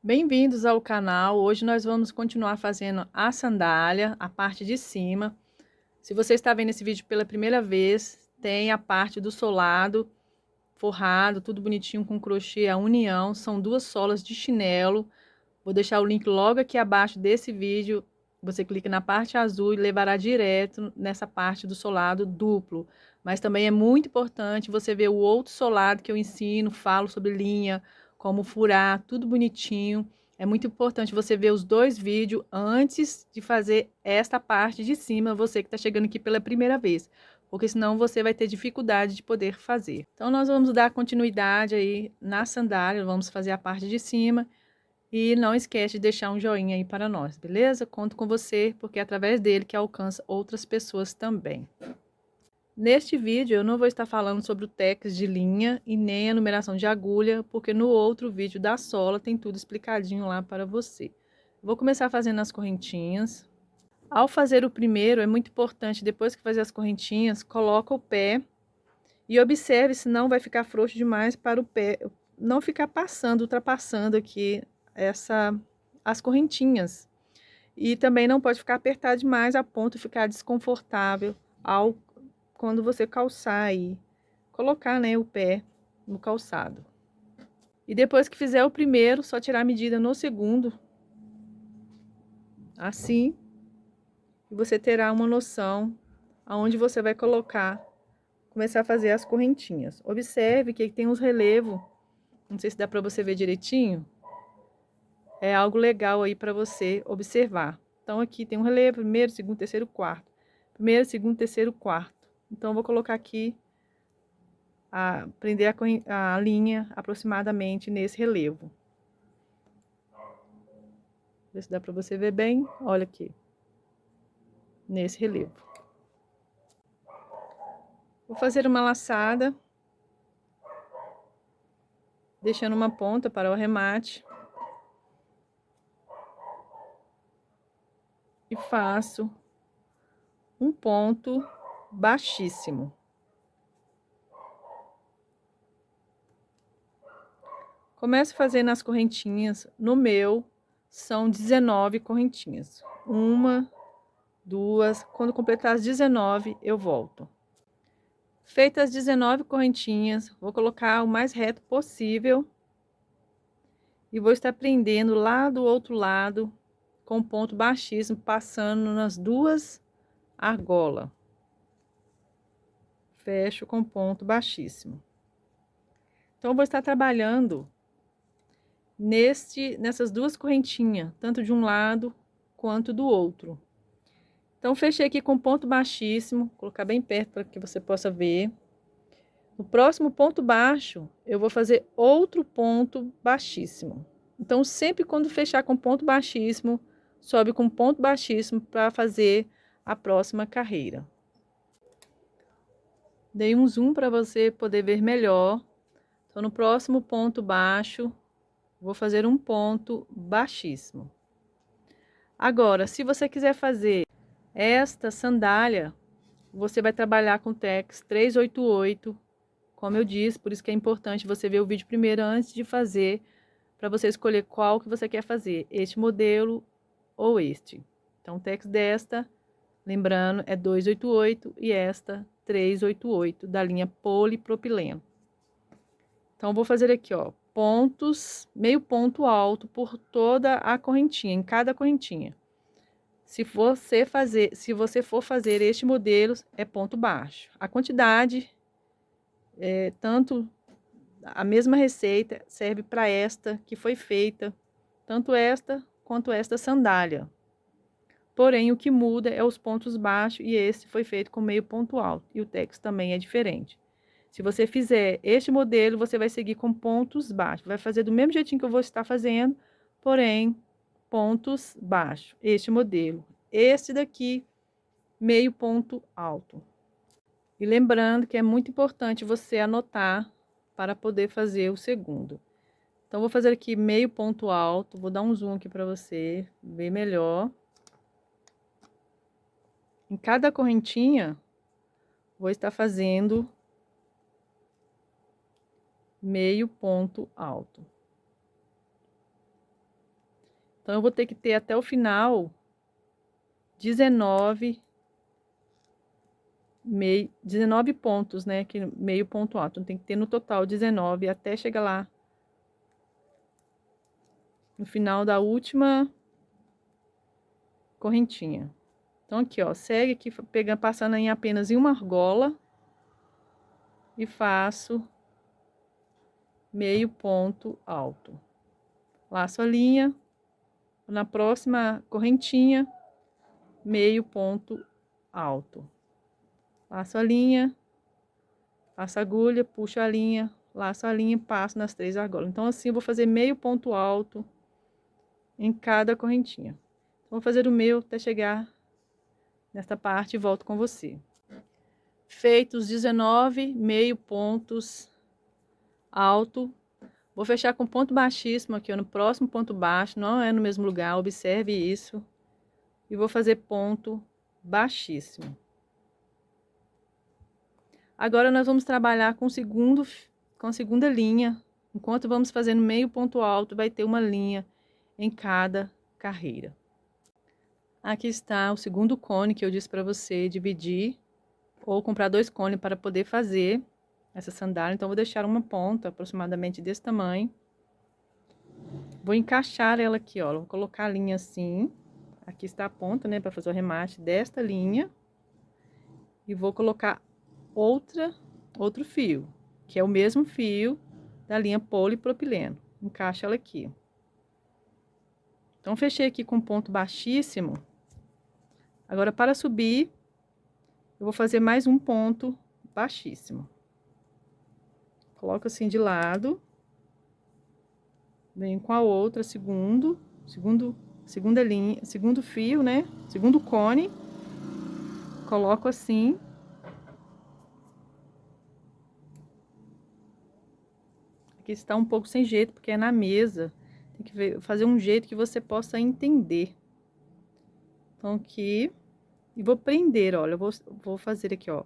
Bem-vindos ao canal. Hoje nós vamos continuar fazendo a sandália, a parte de cima. Se você está vendo esse vídeo pela primeira vez, tem a parte do solado, forrado, tudo bonitinho com crochê, a união. São duas solas de chinelo. Vou deixar o link logo aqui abaixo desse vídeo. Você clica na parte azul e levará direto nessa parte do solado duplo. Mas também é muito importante você ver o outro solado que eu ensino, falo sobre linha, como furar, tudo bonitinho. É muito importante você ver os dois vídeos antes de fazer esta parte de cima, você que está chegando aqui pela primeira vez, porque senão você vai ter dificuldade de poder fazer. Então, nós vamos dar continuidade aí na sandália, vamos fazer a parte de cima. E não esquece de deixar um joinha aí para nós, beleza? Conto com você, porque é através dele que alcança outras pessoas também. Neste vídeo eu não vou estar falando sobre o tex de linha e nem a numeração de agulha, porque no outro vídeo da sola tem tudo explicadinho lá para você. Vou começar fazendo as correntinhas. Ao fazer o primeiro, é muito importante, depois que fazer as correntinhas, coloca o pé e observe se não vai ficar frouxo demais para o pé não ficar passando, ultrapassando aqui as correntinhas. E também não pode ficar apertado demais a ponto de ficar desconfortável quando você calçar aí, colocar, né, o pé no calçado. E depois que fizer o primeiro, só tirar a medida no segundo, assim, e você terá uma noção aonde você vai começar a fazer as correntinhas. Observe que tem uns relevos, não sei se dá para você ver direitinho. É algo legal aí para você observar. Então, aqui tem um relevo, primeiro, segundo, terceiro, quarto. Primeiro, segundo, terceiro, quarto. Então, eu vou colocar aqui, prender a linha aproximadamente nesse relevo. Ver se dá para você ver bem. Olha aqui. Nesse relevo. Vou fazer uma laçada. Deixando uma ponta para o arremate. E faço um ponto baixíssimo. Começo fazendo as correntinhas. No meu, são 19 correntinhas. Uma, duas. Quando completar as 19, eu volto. Feitas as 19 correntinhas, vou colocar o mais reto possível. E vou estar prendendo lá do outro lado, com ponto baixíssimo, passando nas duas argolas. Fecho com ponto baixíssimo. Então, eu vou estar trabalhando nessas duas correntinhas, tanto de um lado quanto do outro. Então, fechei aqui com ponto baixíssimo, vou colocar bem perto para que você possa ver. No próximo ponto baixo, eu vou fazer outro ponto baixíssimo. Então, sempre quando fechar com ponto baixíssimo, sobe com ponto baixíssimo para fazer a próxima carreira. Dei um zoom para você poder ver melhor. Então, no próximo ponto baixo, vou fazer um ponto baixíssimo. Agora, se você quiser fazer esta sandália, você vai trabalhar com tex 388, como eu disse, por isso que é importante você ver o vídeo primeiro antes de fazer, para você escolher qual que você quer fazer, este modelo ou este. Então, o tex desta, lembrando, é 288 e esta 388, da linha polipropileno. Então, vou fazer aqui, ó, pontos, meio ponto alto por toda a correntinha, em cada correntinha. Se você for fazer este modelo, é ponto baixo. A quantidade, tanto a mesma receita serve para esta que foi feita, tanto esta quanto esta sandália. Porém, o que muda é os pontos baixos e esse foi feito com meio ponto alto. E o tex também é diferente. Se você fizer este modelo, você vai seguir com pontos baixos. Vai fazer do mesmo jeitinho que eu vou estar fazendo, porém, pontos baixos. Este modelo. Este daqui, meio ponto alto. E lembrando que é muito importante você anotar para poder fazer o segundo. Então, vou fazer aqui meio ponto alto. Vou dar um zoom aqui para você ver melhor. Em cada correntinha, vou estar fazendo meio ponto alto. Então, eu vou ter que ter até o final 19 pontos, né? Que meio ponto alto. Então, tem que ter no total 19 até chegar lá no final da última correntinha. Então, aqui, ó, segue aqui, pegando, passando em apenas em uma argola e faço meio ponto alto. Laço a linha, na próxima correntinha, meio ponto alto. Laço a linha, passo a agulha, puxo a linha, laço a linha e passo nas 3 argolas. Então, assim, eu vou fazer meio ponto alto em cada correntinha. Então, vou fazer o meu até chegar nesta parte e volto com você. Feitos 19 meio pontos alto, vou fechar com ponto baixíssimo aqui, ó, no próximo ponto baixo, não é no mesmo lugar, observe isso. E vou fazer ponto baixíssimo. Agora, nós vamos trabalhar com a segunda linha. Enquanto vamos fazendo meio ponto alto, vai ter uma linha em cada carreira. Aqui está o segundo cone que eu disse para você dividir ou comprar 2 cones para poder fazer essa sandália. Então, vou deixar uma ponta aproximadamente desse tamanho. Vou encaixar ela aqui, ó. Vou colocar a linha assim. Aqui está a ponta, né, para fazer o remate desta linha. E vou colocar outro fio, que é o mesmo fio da linha polipropileno. Encaixa ela aqui. Então, fechei aqui com ponto baixíssimo. Agora, para subir, eu vou fazer mais um ponto baixíssimo. Coloco assim de lado. Venho com a outra, segunda linha, segundo fio, né? Segundo cone. Coloco assim. Aqui está um pouco sem jeito, porque é na mesa. Tem que fazer um jeito que você possa entender. Então, aqui. E vou prender, olha. Eu vou fazer aqui, ó.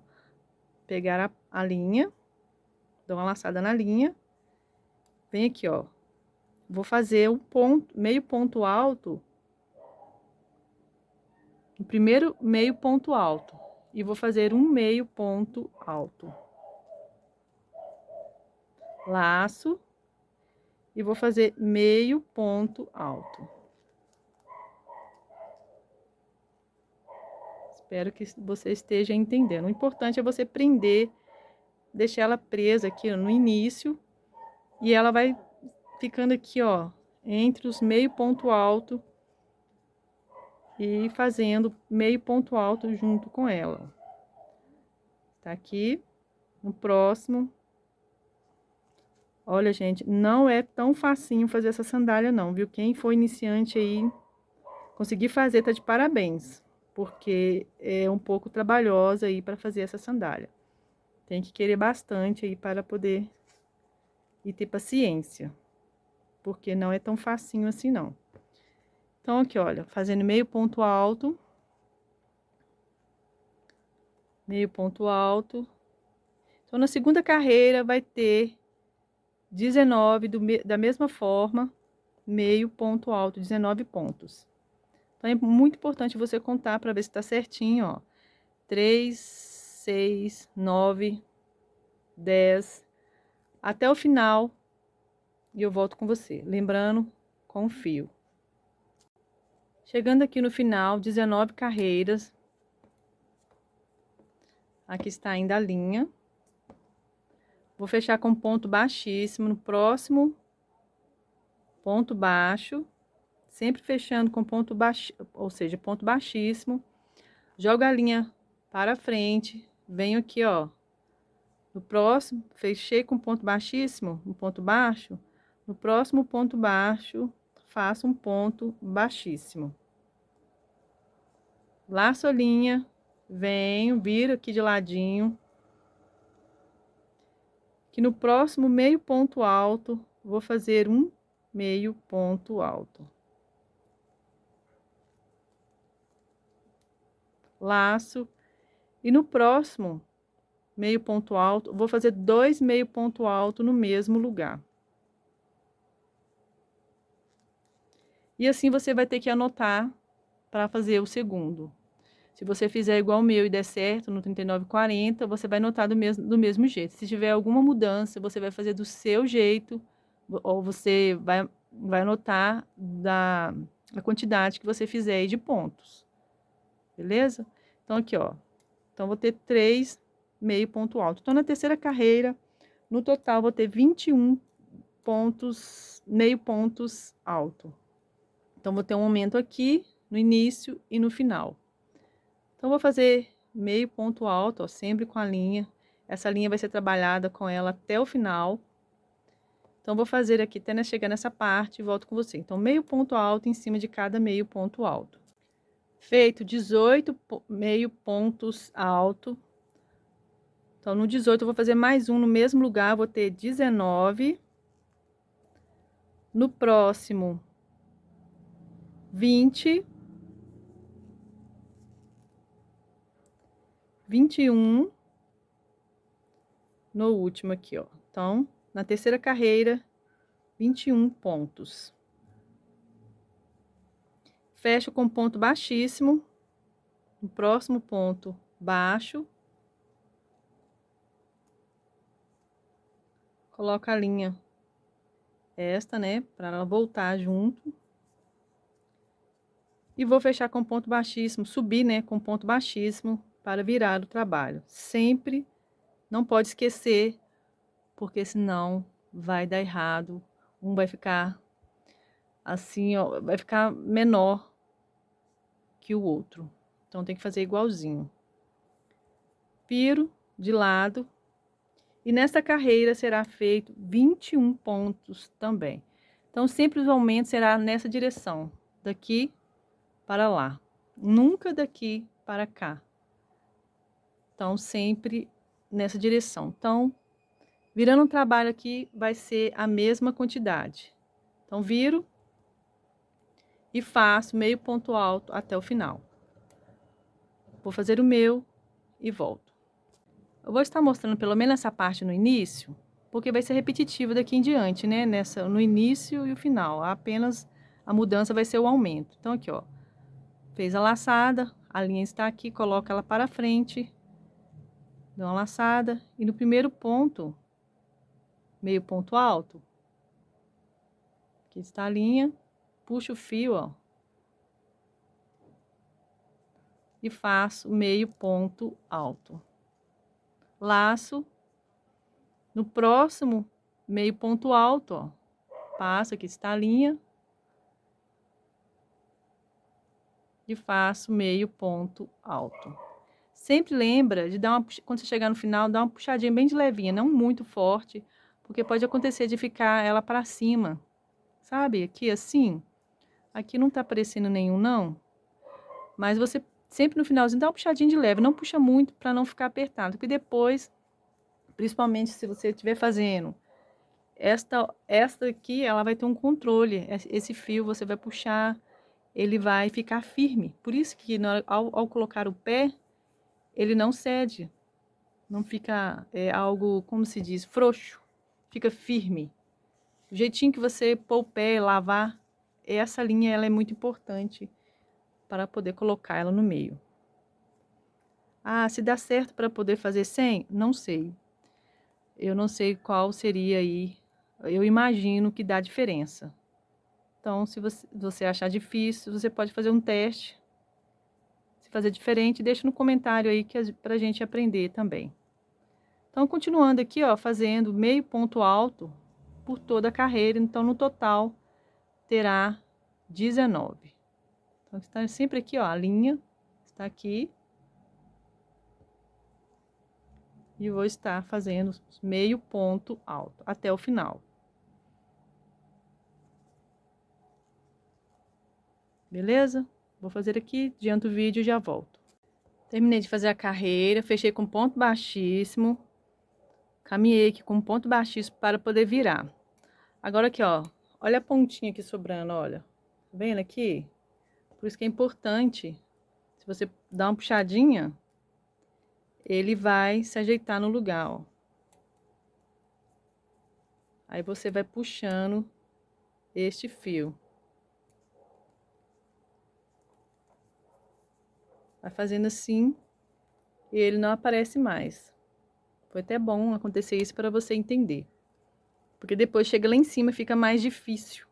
Pegar a linha. Dou uma laçada na linha. Vem aqui, ó. Vou fazer um ponto, meio ponto alto. O primeiro meio ponto alto. E vou fazer um meio ponto alto. Laço. E vou fazer meio ponto alto. Espero que você esteja entendendo. O importante é você prender, deixar ela presa aqui ó, no início. E ela vai ficando aqui, ó, entre os meio ponto alto. E fazendo meio ponto alto junto com ela. Tá aqui. No próximo. Olha, gente, não é tão facinho fazer essa sandália, não, viu? Quem for iniciante aí, conseguir fazer, tá de parabéns. Porque é um pouco trabalhosa aí para fazer essa sandália. Tem que querer bastante aí para poder e ter paciência. Porque não é tão facinho assim, não. Então, aqui, olha, fazendo meio ponto alto. Meio ponto alto. Então, na segunda carreira vai ter 19 da mesma forma, meio ponto alto, 19 pontos. Então, é muito importante você contar para ver se tá certinho, ó. 3, 6, 9, 10, até o final, e eu volto com você. Lembrando, com o fio. Chegando aqui no final, 19 carreiras. Aqui está ainda a linha. Vou fechar com ponto baixíssimo no próximo ponto baixo. Sempre fechando com ponto baixo, ou seja, ponto baixíssimo. Jogo a linha para frente. Venho aqui, ó. No próximo, fechei com ponto baixíssimo, um ponto baixo. No próximo ponto baixo, faço um ponto baixíssimo. Laço a linha, venho, viro aqui de ladinho. Que no próximo meio ponto alto, vou fazer um meio ponto alto. Laço. E no próximo meio ponto alto, vou fazer 2 meio ponto alto no mesmo lugar. E assim você vai ter que anotar para fazer o segundo. Se você fizer igual o meu e der certo no 39,40, você vai anotar do mesmo jeito. Se tiver alguma mudança, você vai fazer do seu jeito, ou você vai anotar a quantidade que você fizer aí de pontos. Beleza? Então, aqui, ó. Então, vou ter 3 meio ponto alto. Então, na terceira carreira, no total, vou ter 21 pontos, meio pontos alto. Então, vou ter um aumento aqui no início e no final. Então, vou fazer meio ponto alto, ó, sempre com a linha. Essa linha vai ser trabalhada com ela até o final. Então, vou fazer aqui até chegar nessa parte e volto com você. Então, meio ponto alto em cima de cada meio ponto alto. Feito 18 meio pontos alto. Então, no 18 eu vou fazer mais um no mesmo lugar, vou ter 19. No próximo, 20. 21. No último aqui, ó. Então, na terceira carreira, 21 pontos. Fecho com ponto baixíssimo. No próximo ponto baixo. Coloco a linha esta, né, para ela voltar junto. E vou fechar com ponto baixíssimo, subir, né, com ponto baixíssimo para virar o trabalho. Sempre não pode esquecer, porque senão vai dar errado. Um vai ficar assim, ó, vai ficar menor que o outro. Então tem que fazer igualzinho. Viro de lado. E nesta carreira será feito 21 pontos também. Então sempre os aumentos será nessa direção, daqui para lá, nunca daqui para cá. Então sempre nessa direção. Então, virando um trabalho aqui vai ser a mesma quantidade. Então viro e faço meio ponto alto até o final. Vou fazer o meu e volto. Eu vou estar mostrando pelo menos essa parte no início, porque vai ser repetitivo daqui em diante, né? No início e o final. Apenas a mudança vai ser o aumento. Então, aqui, ó. Fez a laçada, a linha está aqui, coloca ela para frente. Dá uma laçada. E no primeiro ponto, meio ponto alto. Aqui está a linha. Puxo o fio, ó. E faço meio ponto alto. Laço. No próximo meio ponto alto, ó, passo, aqui está a linha. E faço meio ponto alto. Sempre lembra de dar quando você chegar no final, dar uma puxadinha bem de levinha, não muito forte, porque pode acontecer de ficar ela para cima. Sabe? Aqui assim, aqui não tá aparecendo nenhum não, mas você sempre no finalzinho dá uma puxadinha de leve, não puxa muito para não ficar apertado, porque depois, principalmente se você estiver fazendo esta aqui, ela vai ter um controle. Esse fio você vai puxar, ele vai ficar firme. Por isso que ao colocar o pé, ele não cede. Não fica algo, como se diz, frouxo. Fica firme. O jeitinho que você pôr o pé, lavar, essa linha ela é muito importante para poder colocar ela no meio. Ah, se dá certo para poder fazer sem? Não sei. Eu não sei qual seria aí. Eu imagino que dá diferença. Então, se você achar difícil, você pode fazer um teste. Se fazer diferente, deixa no comentário aí pra gente aprender também. Então, continuando aqui, ó, fazendo meio ponto alto por toda a carreira. Então, no total, terá 19. Então, está sempre aqui, ó, a linha está aqui. E vou estar fazendo meio ponto alto até o final. Beleza? Vou fazer aqui, adianto o vídeo e já volto. Terminei de fazer a carreira, fechei com ponto baixíssimo. Caminhei aqui com ponto baixíssimo para poder virar. Agora aqui, ó, olha a pontinha aqui sobrando, olha. Tá vendo aqui? Por isso que é importante, se você dar uma puxadinha, ele vai se ajeitar no lugar, ó. Aí você vai puxando este fio. Vai fazendo assim e ele não aparece mais. Foi até bom acontecer isso para você entender. Porque depois chega lá em cima e fica mais difícil.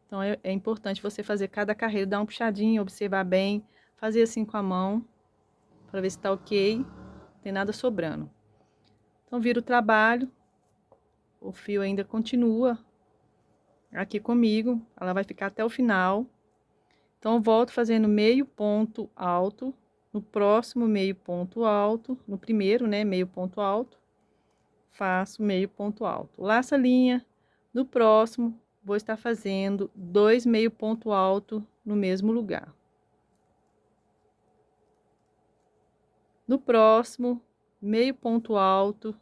Então é importante você fazer cada carreira, dar uma puxadinha, observar bem, fazer assim com a mão, para ver se tá ok, não tem nada sobrando. Então vira o trabalho, o fio ainda continua aqui comigo, ela vai ficar até o final. Então eu volto fazendo meio ponto alto, no próximo meio ponto alto, no primeiro, né, meio ponto alto, faço meio ponto alto. Laço a linha, no próximo vou estar fazendo 2 meio ponto alto no mesmo lugar. No próximo, meio ponto alto,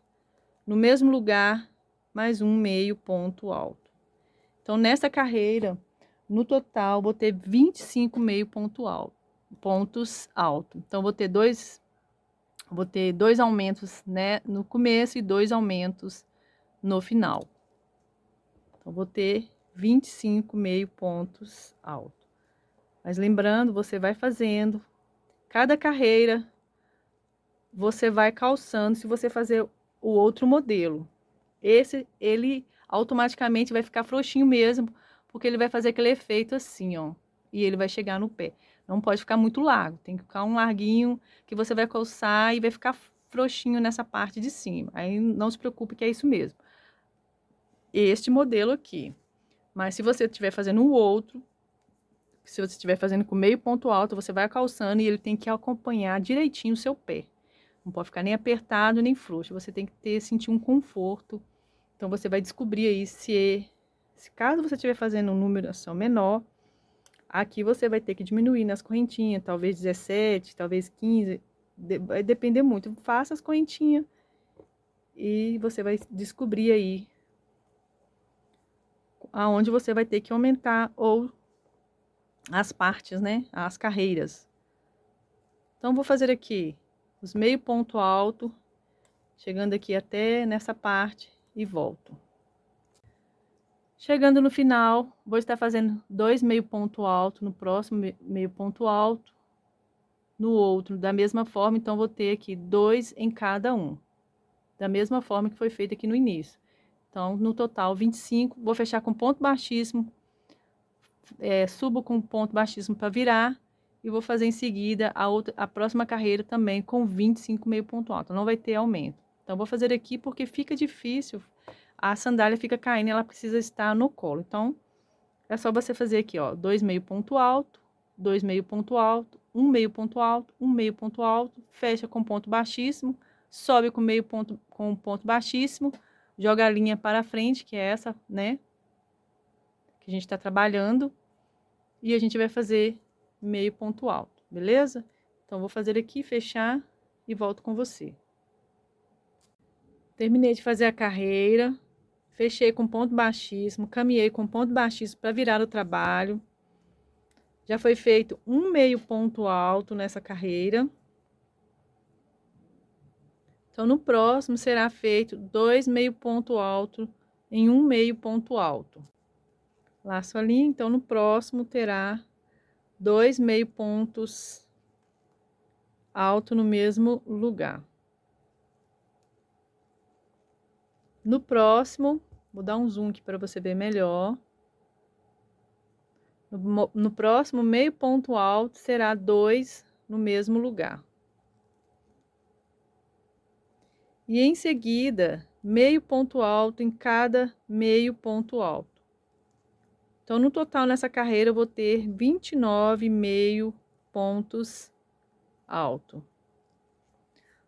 no mesmo lugar, mais um meio ponto alto. Então, nessa carreira, no total, vou ter 25 meio ponto alto, pontos altos. Então, vou ter dois aumentos, né, no começo e 2 aumentos no final. Então, vou ter 25 meio pontos altos. Mas lembrando, você vai fazendo cada carreira, você vai calçando. Se você fazer o outro modelo, ele automaticamente vai ficar frouxinho mesmo, porque ele vai fazer aquele efeito assim, ó, e ele vai chegar no pé. Não pode ficar muito largo, tem que ficar um larguinho que você vai calçar e vai ficar frouxinho nessa parte de cima. Aí não se preocupe que é isso mesmo. Este modelo aqui. Mas se você estiver fazendo o outro, se você estiver fazendo com meio ponto alto, você vai calçando e ele tem que acompanhar direitinho o seu pé. Não pode ficar nem apertado, nem frouxo. Você tem que sentir um conforto. Então, você vai descobrir aí se caso você estiver fazendo numeração menor, aqui você vai ter que diminuir nas correntinhas, talvez 17, talvez 15, vai depender muito. Faça as correntinhas e você vai descobrir aí aonde você vai ter que aumentar ou as partes, né, as carreiras. Então, vou fazer aqui os meio ponto alto, chegando aqui até nessa parte e volto. Chegando no final, vou estar fazendo 2 meio ponto alto no próximo meio ponto alto, no outro da mesma forma. Então vou ter aqui 2 em cada um, da mesma forma que foi feito aqui no início. Então no total 25, vou fechar com ponto baixíssimo, subo com ponto baixíssimo para virar e vou fazer em seguida a próxima carreira também com 25 meio ponto alto, não vai ter aumento. Então vou fazer aqui porque fica difícil, a sandália fica caindo, ela precisa estar no colo. Então é só você fazer aqui, ó, 2 meio ponto alto, 2 meio ponto alto, 1 meio ponto alto, 1 meio ponto alto, fecha com ponto baixíssimo, sobe com meio ponto com ponto baixíssimo, joga a linha para frente, que é essa, né, que a gente tá trabalhando, e a gente vai fazer meio ponto alto, beleza? Então vou fazer aqui, fechar e volto com você. Terminei de fazer a carreira, fechei com ponto baixíssimo, caminhei com ponto baixíssimo para virar o trabalho. Já foi feito um meio ponto alto nessa carreira. Então, no próximo será feito 2 meio ponto alto em um meio ponto alto. Laço a linha, então no próximo terá 2 meio pontos alto no mesmo lugar. No próximo, vou dar um zoom aqui para você ver melhor. No próximo meio ponto alto será 2 no mesmo lugar. E em seguida, meio ponto alto em cada meio ponto alto. Então, no total nessa carreira, eu vou ter 29 meio pontos alto.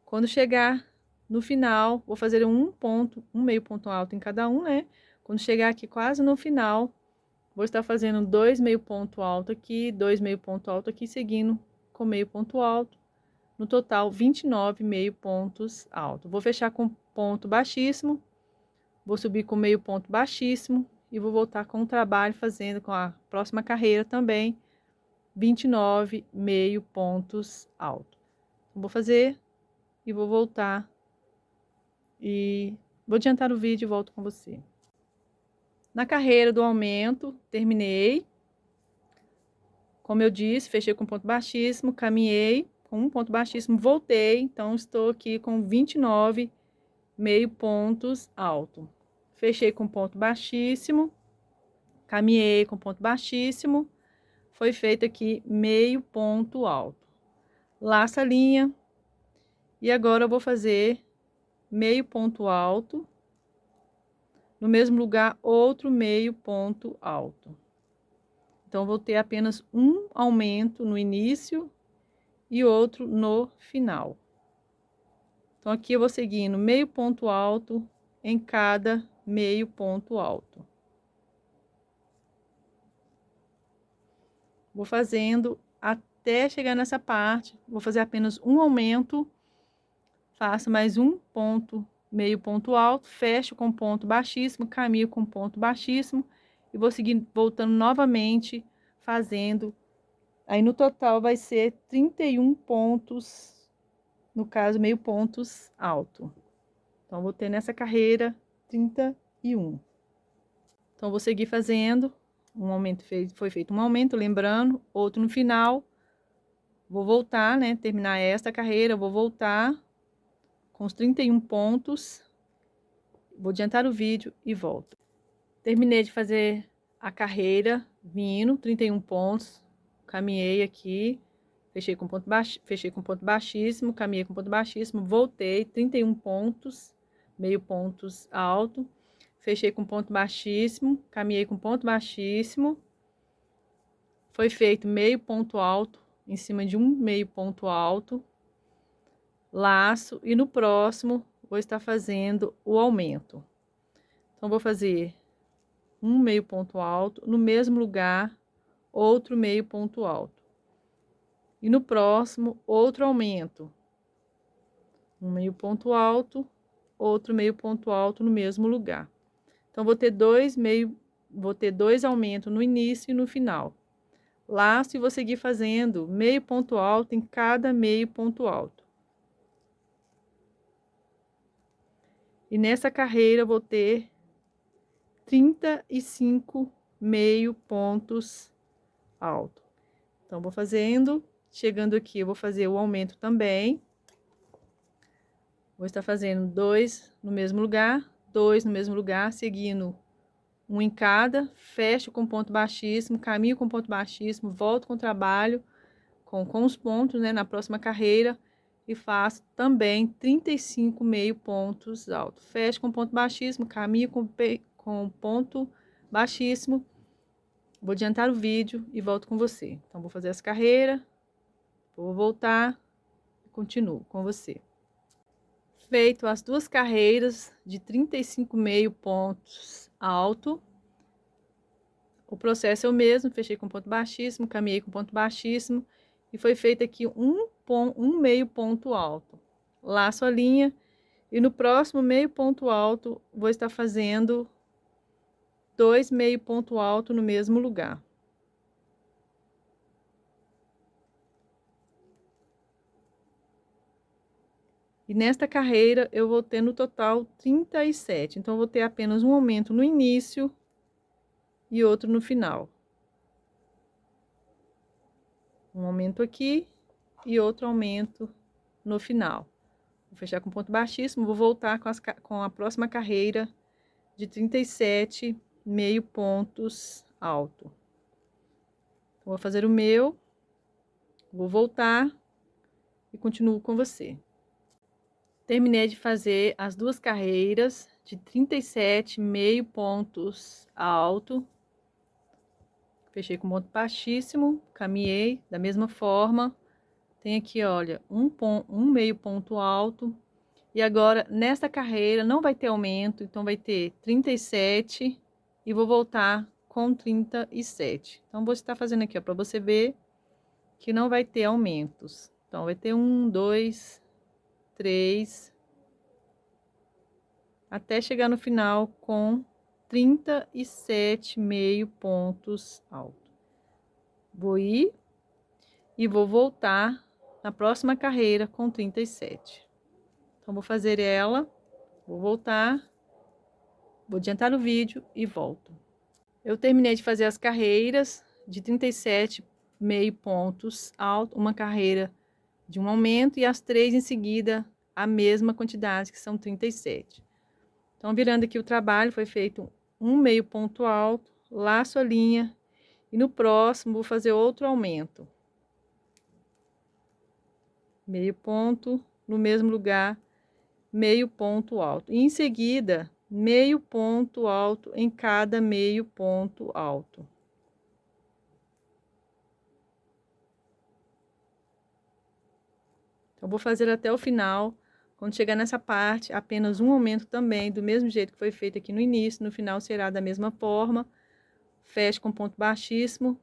Quando chegar no final, vou fazer um meio ponto alto em cada um, né? Quando chegar aqui quase no final, vou estar fazendo 2 meio ponto alto aqui, 2 meio ponto alto aqui, seguindo com meio ponto alto. No total, 29 meio pontos altos. Vou fechar com ponto baixíssimo, vou subir com meio ponto baixíssimo e vou voltar com o trabalho fazendo com a próxima carreira também 29 meio pontos altos. Vou fazer e vou voltar e vou adiantar o vídeo e volto com você. Na carreira do aumento, terminei. Como eu disse, fechei com ponto baixíssimo, caminhei com um ponto baixíssimo, voltei, então estou aqui com 29 meio pontos alto. Fechei com ponto baixíssimo, caminhei com ponto baixíssimo, foi feito aqui meio ponto alto. Laço a linha e agora eu vou fazer meio ponto alto, no mesmo lugar outro meio ponto alto. Então vou ter apenas um aumento no início e outro no final. Então aqui eu vou seguindo meio ponto alto em cada meio ponto alto. Vou fazendo até chegar nessa parte, vou fazer apenas um aumento, faço mais um ponto, meio ponto alto, fecho com ponto baixíssimo, caminho com ponto baixíssimo e vou seguir voltando novamente, fazendo. Aí no total vai ser 31 pontos, no caso meio pontos alto. Então vou ter nessa carreira 31. Então vou seguir fazendo um aumento, foi feito um aumento, lembrando, outro no final. Vou voltar, né, terminar esta carreira, vou voltar com os 31 pontos. Vou adiantar o vídeo e volto. Terminei de fazer a carreira, vindo 31 pontos, caminhei aqui, fechei com ponto baixíssimo, caminhei com ponto baixíssimo, voltei 31 pontos, meio pontos alto, fechei com ponto baixíssimo, caminhei com ponto baixíssimo, foi feito meio ponto alto em cima de um meio ponto alto, laço, e no próximo vou estar fazendo o aumento. Então vou fazer um meio ponto alto, no mesmo lugar outro meio ponto alto, e no próximo outro aumento, um meio ponto alto, outro meio ponto alto no mesmo lugar. Então vou ter dois aumentos no início e no final. Laço e vou seguir fazendo meio ponto alto em cada meio ponto alto. E nessa carreira eu vou ter 35 meio pontos alto. Então vou fazendo, chegando aqui eu vou fazer o aumento também. Vou estar fazendo dois no mesmo lugar, dois no mesmo lugar, seguindo um em cada, fecho com ponto baixíssimo, caminho com ponto baixíssimo, volto com o trabalho, com os pontos, né, na próxima carreira, e faço também 35 meio pontos altos. Fecho com ponto baixíssimo, caminho com ponto baixíssimo. Vou adiantar o vídeo e volto com você. Então, vou fazer essa carreira, vou voltar e continuo com você. Feito as duas carreiras de 35 meio pontos alto, o processo é o mesmo, fechei com ponto baixíssimo, caminhei com ponto baixíssimo e foi feito aqui um meio ponto alto. Laço a linha e no próximo meio ponto alto vou estar fazendo dois meio ponto alto no mesmo lugar. E nesta carreira eu vou ter no total 37, então vou ter apenas um aumento no início e outro no final. Um aumento aqui e outro aumento no final. Vou fechar com ponto baixíssimo, vou voltar com a próxima carreira de 37 meio pontos alto. Então, vou fazer o meu, vou voltar e continuo com você. Terminei de fazer as duas carreiras de 37 meio pontos alto. Fechei com ponto baixíssimo, caminhei da mesma forma. Tem aqui, olha, um meio ponto alto. E agora, nesta carreira, não vai ter aumento, então vai ter 37 e vou voltar com 37. Então, vou estar fazendo aqui, ó, para você ver que não vai ter aumentos. Então, vai ter 1, 2, 3, até chegar no final com 37 meio pontos alto. Vou ir e vou voltar na próxima carreira com 37. Então, vou fazer ela, vou voltar, vou adiantar o vídeo e volto. Eu terminei de fazer as carreiras de 37 meio pontos alto, uma carreira de um aumento e as 3 em seguida a mesma quantidade, que são 37. Então, virando aqui o trabalho, foi feito um meio ponto alto, laço a linha e no próximo vou fazer outro aumento. Meio ponto no mesmo lugar, meio ponto alto. E em seguida, meio ponto alto em cada meio ponto alto. Então, vou fazer até o final. Quando chegar nessa parte, apenas um aumento também, do mesmo jeito que foi feito aqui no início, no final será da mesma forma. Fecho com ponto baixíssimo,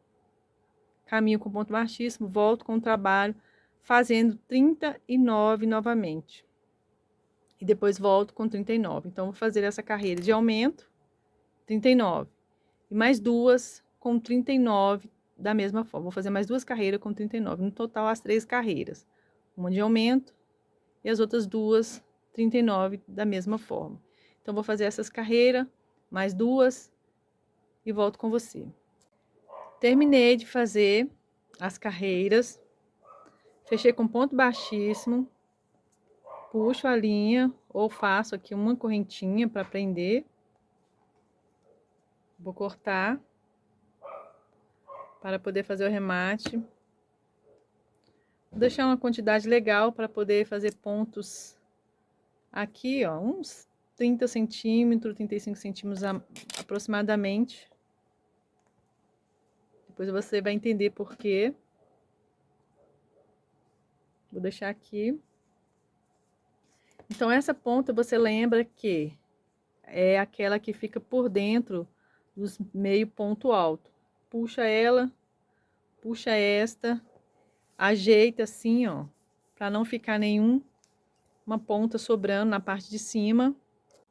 caminho com ponto baixíssimo, volto com o trabalho, fazendo 39 novamente. E depois volto com 39. Então, vou fazer essa carreira de aumento, 39. E mais duas com 39 da mesma forma. Vou fazer mais duas carreiras com 39. No total, as 3 carreiras. Uma de aumento e as outras duas, 39 da mesma forma. Então, vou fazer essas carreiras, mais duas e volto com você. Terminei de fazer as carreiras, fechei com ponto baixíssimo, puxo a linha ou faço aqui uma correntinha para prender. Vou cortar para poder fazer o remate. Vou deixar uma quantidade legal para poder fazer pontos aqui, ó, uns 30 centímetros, 35 centímetros aproximadamente. Depois você vai entender por quê. Vou deixar aqui. Então, essa ponta você lembra que é aquela que fica por dentro dos meio ponto alto. Puxa ela, puxa esta, ajeita assim, ó, para não ficar uma ponta sobrando na parte de cima.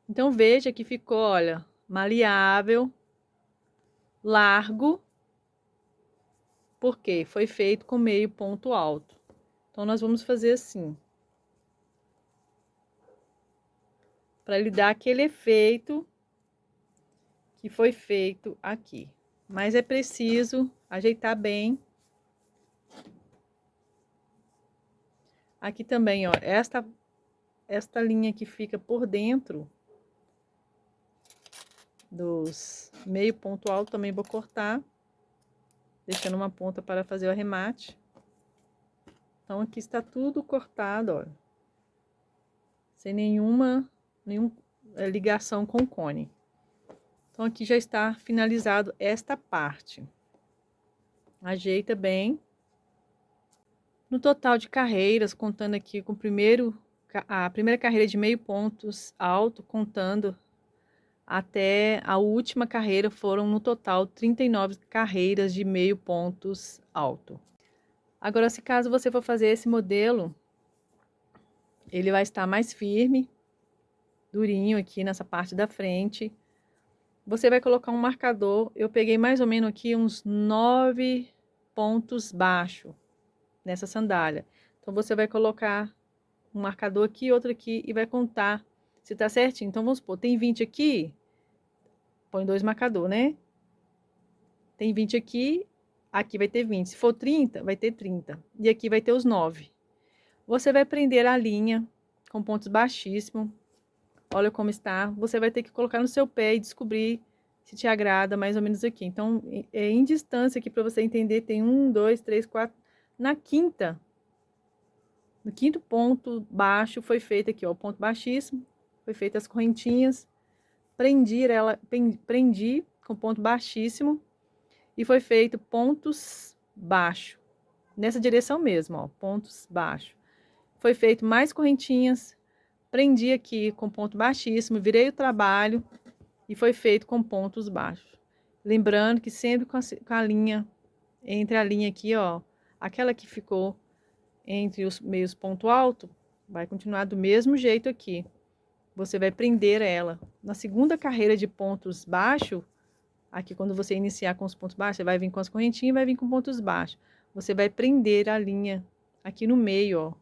Então, veja que ficou, olha, maleável, largo, porque foi feito com meio ponto alto. Então, nós vamos fazer assim, para ele dar aquele efeito que foi feito aqui. Mas é preciso ajeitar bem. Aqui também, ó, esta linha que fica por dentro dos meio ponto alto também vou cortar, deixando uma ponta para fazer o arremate. Então, aqui está tudo cortado, ó, sem nenhuma ligação com o cone. Então, aqui já está finalizado esta parte. Ajeita bem. No total de carreiras, contando aqui com a primeira carreira de meio pontos alto, contando até a última carreira, foram no total 39 carreiras de meio pontos alto. Agora, se caso você for fazer esse modelo, ele vai estar mais firme, durinho aqui nessa parte da frente. Você vai colocar um marcador, eu peguei mais ou menos aqui uns 9 pontos baixos nessa sandália. Então, você vai colocar um marcador aqui, outro aqui e vai contar se tá certinho. Então, vamos supor, tem 20 aqui, põe 2 marcadores, né? Tem 20 aqui, aqui vai ter 20. Se for 30, vai ter 30. E aqui vai ter os 9. Você vai prender a linha com pontos baixíssimos. Olha como está. Você vai ter que colocar no seu pé e descobrir se te agrada mais ou menos aqui. Então, em distância aqui para você entender, tem 1, 2, 3, 4. No quinto ponto baixo foi feito aqui, ó, o ponto baixíssimo. Foi feito as correntinhas. Prendi com ponto baixíssimo. E foi feito pontos baixos. Nessa direção mesmo, ó, pontos baixos. Foi feito mais correntinhas. Prendi aqui com ponto baixíssimo, virei o trabalho e foi feito com pontos baixos. Lembrando que sempre com a linha, entre a linha aqui, ó, aquela que ficou entre os meios ponto alto, vai continuar do mesmo jeito aqui. Você vai prender ela. Na segunda carreira de pontos baixos, aqui quando você iniciar com os pontos baixos, você vai vir com as correntinhas e vai vir com pontos baixos. Você vai prender a linha aqui no meio, ó,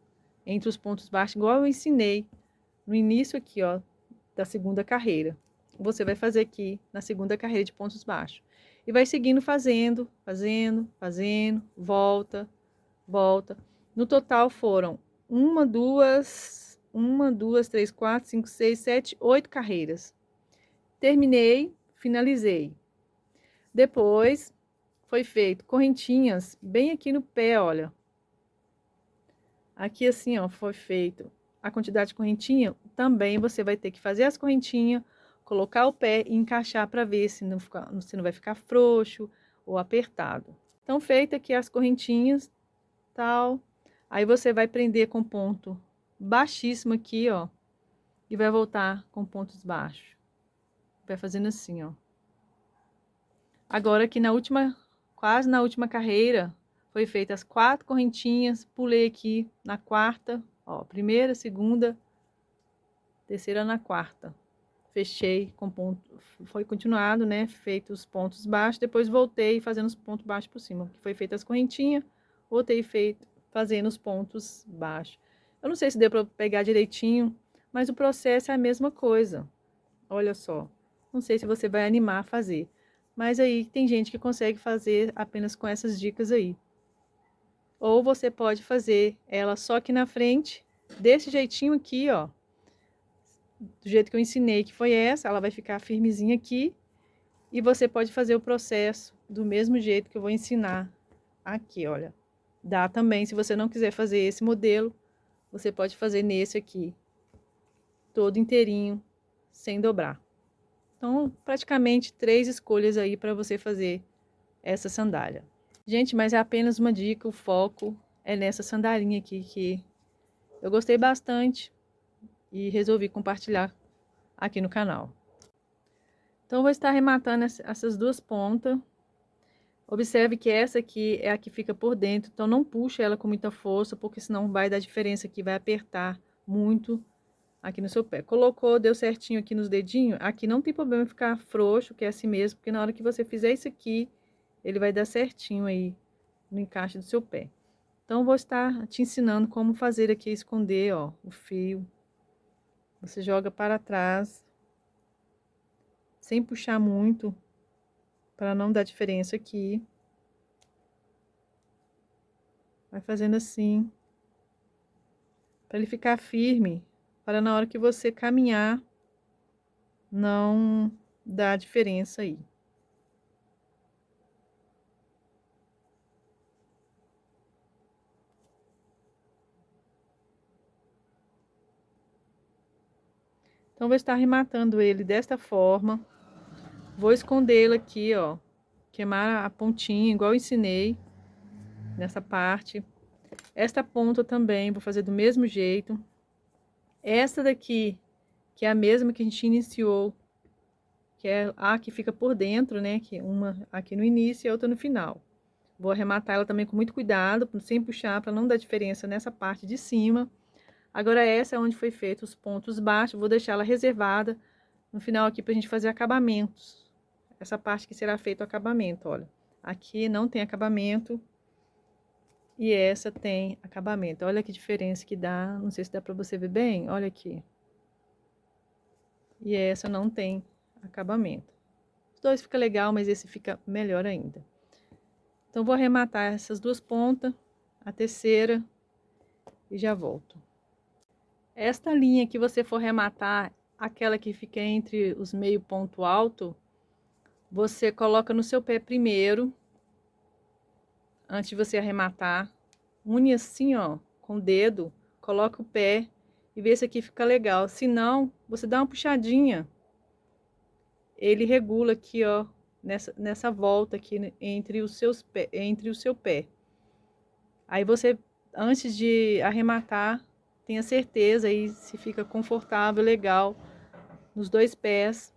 entre os pontos baixos, igual eu ensinei no início aqui, ó, da segunda carreira. Você vai fazer aqui na segunda carreira de pontos baixos. E vai seguindo fazendo, volta, volta. No total foram 3, 4, 5, 6, 7, 8 carreiras. Terminei, finalizei. Depois foi feito correntinhas bem aqui no pé, olha. Aqui assim, ó, foi feito a quantidade de correntinha. Também você vai ter que fazer as correntinhas, colocar o pé e encaixar para ver se não vai ficar frouxo ou apertado. Então, feita aqui as correntinhas, tal. Aí você vai prender com ponto baixíssimo aqui, ó, e vai voltar com pontos baixos. Vai fazendo assim, ó. Agora aqui quase na última carreira, foi feitas as 4 correntinhas, pulei aqui na quarta, ó, primeira, segunda, terceira na quarta. Fechei com ponto, foi continuado, né, feito os pontos baixos, depois voltei fazendo os pontos baixos por cima, que foi feita as correntinhas, voltei fazendo os pontos baixos. Eu não sei se deu para pegar direitinho, mas o processo é a mesma coisa. Olha só, não sei se você vai animar a fazer, mas aí tem gente que consegue fazer apenas com essas dicas aí. Ou você pode fazer ela só aqui na frente, desse jeitinho aqui, ó. Do jeito que eu ensinei, que foi essa, ela vai ficar firmezinha aqui. E você pode fazer o processo do mesmo jeito que eu vou ensinar aqui, olha. Dá também, se você não quiser fazer esse modelo, você pode fazer nesse aqui, todo inteirinho, sem dobrar. Então, praticamente 3 escolhas aí para você fazer essa sandália. Gente, mas é apenas uma dica, o foco é nessa sandalinha aqui, que eu gostei bastante e resolvi compartilhar aqui no canal. Então, eu vou estar arrematando essas 2 pontas. Observe que essa aqui é a que fica por dentro, então não puxa ela com muita força, porque senão vai dar diferença aqui, vai apertar muito aqui no seu pé. Colocou, deu certinho aqui nos dedinhos, aqui não tem problema ficar frouxo, que é assim mesmo, porque na hora que você fizer isso aqui, ele vai dar certinho aí no encaixe do seu pé. Então, vou estar te ensinando como fazer aqui, esconder, ó, o fio. Você joga para trás, sem puxar muito, para não dar diferença aqui. Vai fazendo assim, para ele ficar firme, para na hora que você caminhar, não dar diferença aí. Então, vou estar arrematando ele desta forma. Vou escondê-lo aqui, ó. Queimar a pontinha, igual eu ensinei nessa parte. Esta ponta também, vou fazer do mesmo jeito. Essa daqui, que é a mesma que a gente iniciou, que é a que fica por dentro, né? Que uma aqui no início e a outra no final. Vou arrematar ela também com muito cuidado, sem puxar, para não dar diferença nessa parte de cima. Agora, essa é onde foi feito os pontos baixos, vou deixar ela reservada no final aqui pra gente fazer acabamentos. Essa parte que será feito o acabamento, olha. Aqui não tem acabamento e essa tem acabamento. Olha que diferença que dá, não sei se dá pra você ver bem, olha aqui. E essa não tem acabamento. Os dois ficam legal, mas esse fica melhor ainda. Então, vou arrematar essas 2 pontas, a terceira, e já volto. Esta linha que você for arrematar, aquela que fica entre os meio ponto alto, você coloca no seu pé primeiro, antes de você arrematar. Une assim, ó, com o dedo, coloca o pé e vê se aqui fica legal. Se não, você dá uma puxadinha. Ele regula aqui, ó, nessa volta aqui entre os seus pés, entre o seu pé. Aí você, antes de arrematar, tenha certeza aí se fica confortável, legal nos 2 pés,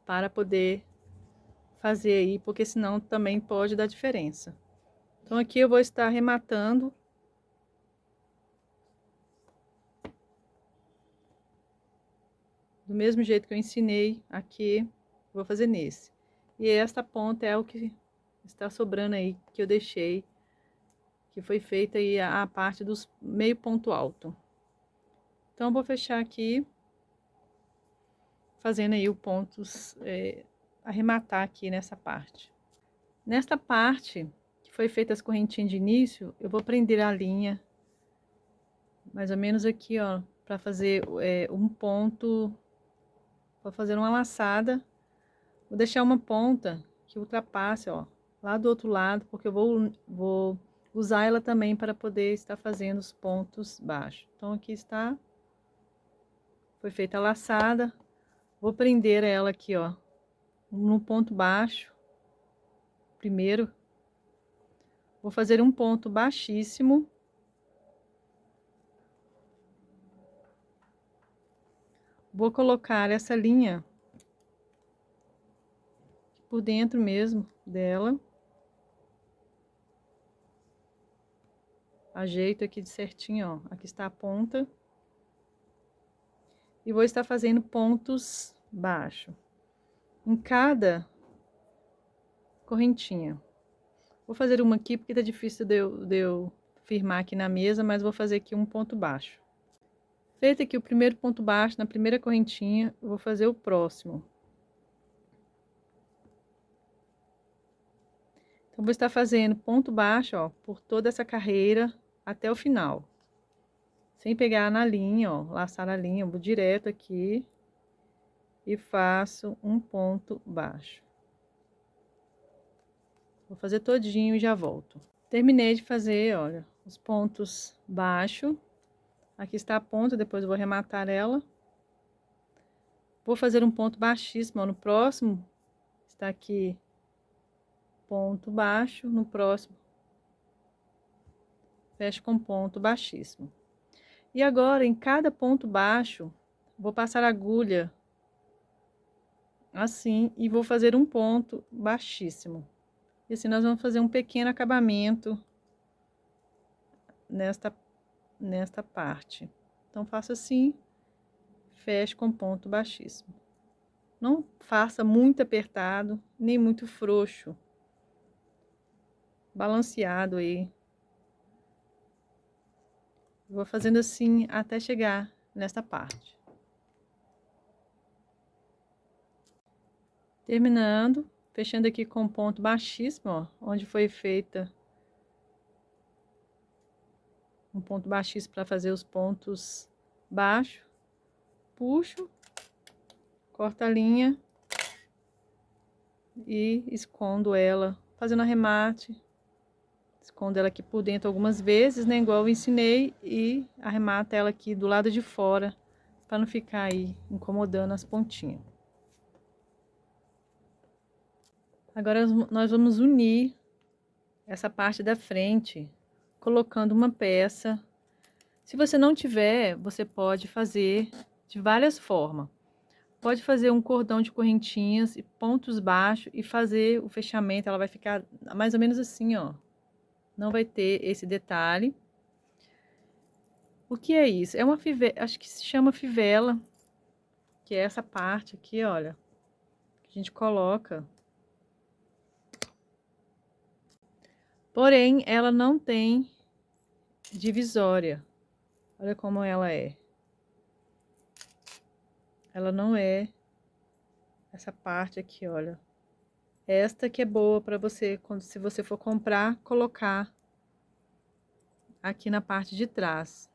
para poder fazer aí, porque senão também pode dar diferença. Então, aqui eu vou estar arrematando. Do mesmo jeito que eu ensinei aqui, vou fazer nesse. E esta ponta é o que está sobrando aí, que eu deixei, que foi feita aí a parte dos meio ponto alto. Então, eu vou fechar aqui, fazendo aí o pontos, arrematar aqui nessa parte. Nesta parte que foi feita as correntinhas de início, eu vou prender a linha mais ou menos aqui, ó, para fazer um ponto, para fazer uma laçada. Vou deixar uma ponta que ultrapasse, ó, lá do outro lado, porque eu vou usar ela também para poder estar fazendo os pontos baixos. Então, aqui está, foi feita a laçada, vou prender ela aqui, ó, no ponto baixo, primeiro, vou fazer um ponto baixíssimo, vou colocar essa linha por dentro mesmo dela, ajeito aqui de certinho, ó, aqui está a ponta, e vou estar fazendo pontos baixos em cada correntinha. Vou fazer uma aqui porque tá difícil de eu firmar aqui na mesa, mas vou fazer aqui um ponto baixo. Feito aqui o primeiro ponto baixo na primeira correntinha, eu vou fazer o próximo. Então, vou estar fazendo ponto baixo, ó, por toda essa carreira até o final. Sem pegar na linha, ó, laçar a linha, eu vou direto aqui e faço um ponto baixo. Vou fazer todinho e já volto. Terminei de fazer, olha, os pontos baixos. Aqui está a ponta, depois eu vou arrematar ela. Vou fazer um ponto baixíssimo, ó, no próximo está aqui ponto baixo, no próximo fecho com ponto baixíssimo. E agora, em cada ponto baixo, vou passar a agulha assim e vou fazer um ponto baixíssimo. E assim nós vamos fazer um pequeno acabamento nesta parte. Então, faço assim, fecho com ponto baixíssimo. Não faça muito apertado, nem muito frouxo. Balanceado aí. Vou fazendo assim até chegar nesta parte. Terminando, fechando aqui com ponto baixíssimo, ó, onde foi feita um ponto baixíssimo para fazer os pontos baixos. Puxo, corto a linha e escondo ela, fazendo arremate. Escondo ela aqui por dentro algumas vezes, né, igual eu ensinei, e arremata ela aqui do lado de fora, para não ficar aí incomodando as pontinhas. Agora nós vamos unir essa parte da frente, colocando uma peça. Se você não tiver, você pode fazer de várias formas. Pode fazer um cordão de correntinhas e pontos baixos e fazer o fechamento, ela vai ficar mais ou menos assim, ó. Não vai ter esse detalhe. O que é isso? É uma fivela, acho que se chama fivela, que é essa parte aqui, olha, que a gente coloca. Porém, ela não tem divisória. Olha como ela é. Ela não é essa parte aqui, olha. Esta que é boa para você, se você for comprar, colocar aqui na parte de trás.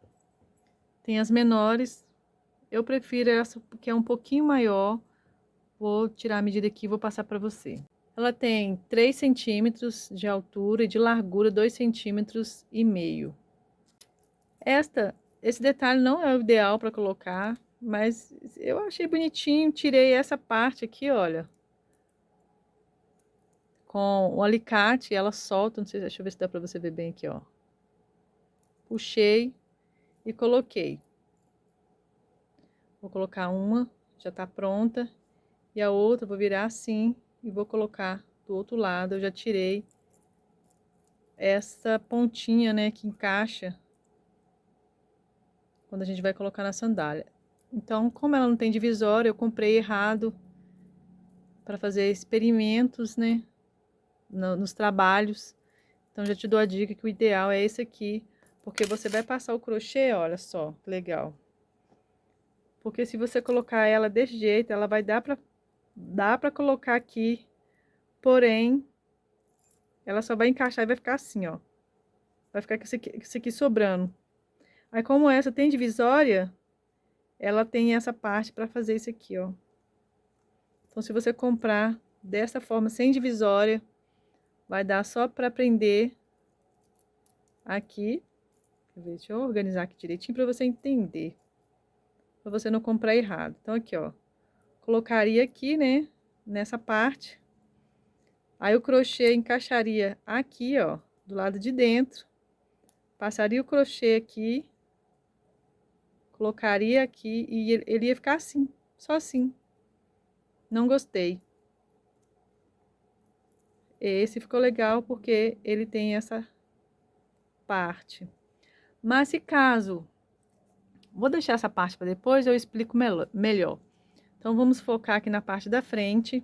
Tem as menores, eu prefiro essa porque é um pouquinho maior. Vou tirar a medida aqui e vou passar para você. Ela tem 3 centímetros de altura e de largura 2,5 cm. Esse detalhe não é o ideal para colocar, mas eu achei bonitinho, tirei essa parte aqui, olha. Com o alicate, ela solta, não sei, deixa eu ver se dá para você ver bem aqui, ó. Puxei e coloquei. Vou colocar uma, já tá pronta, e a outra vou virar assim e vou colocar do outro lado. Eu já tirei essa pontinha, né, que encaixa quando a gente vai colocar na sandália. Então, como ela não tem divisória, eu comprei errado para fazer experimentos, né, nos trabalhos. Então, já te dou a dica que o ideal é esse aqui, porque você vai passar o crochê, olha só, que legal. Porque se você colocar ela desse jeito, ela vai dar para dá pra colocar aqui, porém, ela só vai encaixar e vai ficar assim, ó. Vai ficar com isso aqui sobrando. Aí, como essa tem divisória, ela tem essa parte pra fazer isso aqui, ó. Então, se você comprar dessa forma, sem divisória, vai dar só pra prender aqui. Deixa eu organizar aqui direitinho pra você entender. Pra você não comprar errado. Então, aqui, ó. Colocaria aqui, né, nessa parte. Aí, o crochê encaixaria aqui, ó, do lado de dentro. Passaria o crochê aqui. Colocaria aqui e ele ia ficar assim, só assim. Não gostei. Esse ficou legal porque ele tem essa parte. Mas se caso... Vou deixar essa parte para depois, eu explico melhor. Então, vamos focar aqui na parte da frente.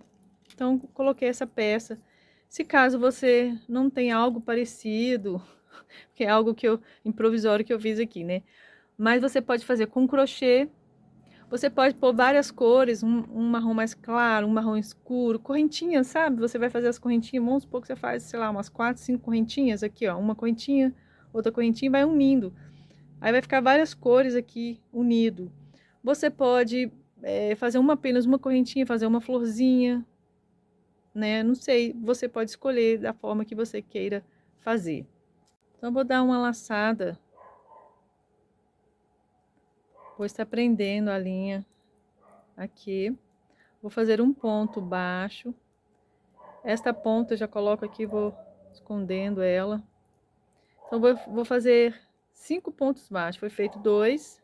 Então, coloquei essa peça. Se caso você não tem algo parecido, que é algo que improvisório que eu fiz aqui, né? Mas você pode fazer com crochê. Você pode pôr várias cores, um marrom mais claro, um marrom escuro, correntinhas, sabe? Você vai fazer as correntinhas, vamos supor que você faz, sei lá, umas 4, 5 correntinhas aqui, ó. Uma correntinha, outra correntinha, vai unindo. Aí vai ficar várias cores aqui unido. Você pode fazer apenas uma correntinha, fazer uma florzinha, né? Não sei, você pode escolher da forma que você queira fazer. Então, eu vou dar uma laçada. Vou estar prendendo a linha aqui. Vou fazer um ponto baixo. Esta ponta eu já coloco aqui, vou escondendo ela. Então, vou fazer 5 pontos baixos. Foi feito 2,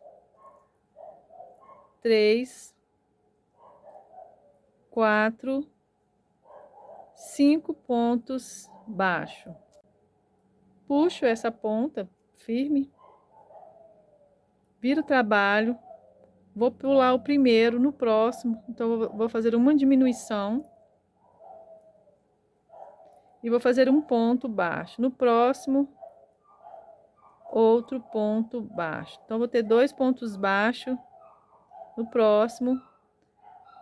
3, 4, 5 pontos baixos. Puxo essa ponta firme. Viro o trabalho. Vou pular o primeiro no próximo. Então, vou fazer uma diminuição. E vou fazer um ponto baixo. No próximo, outro ponto baixo. Então, vou ter 2 pontos baixos. No próximo,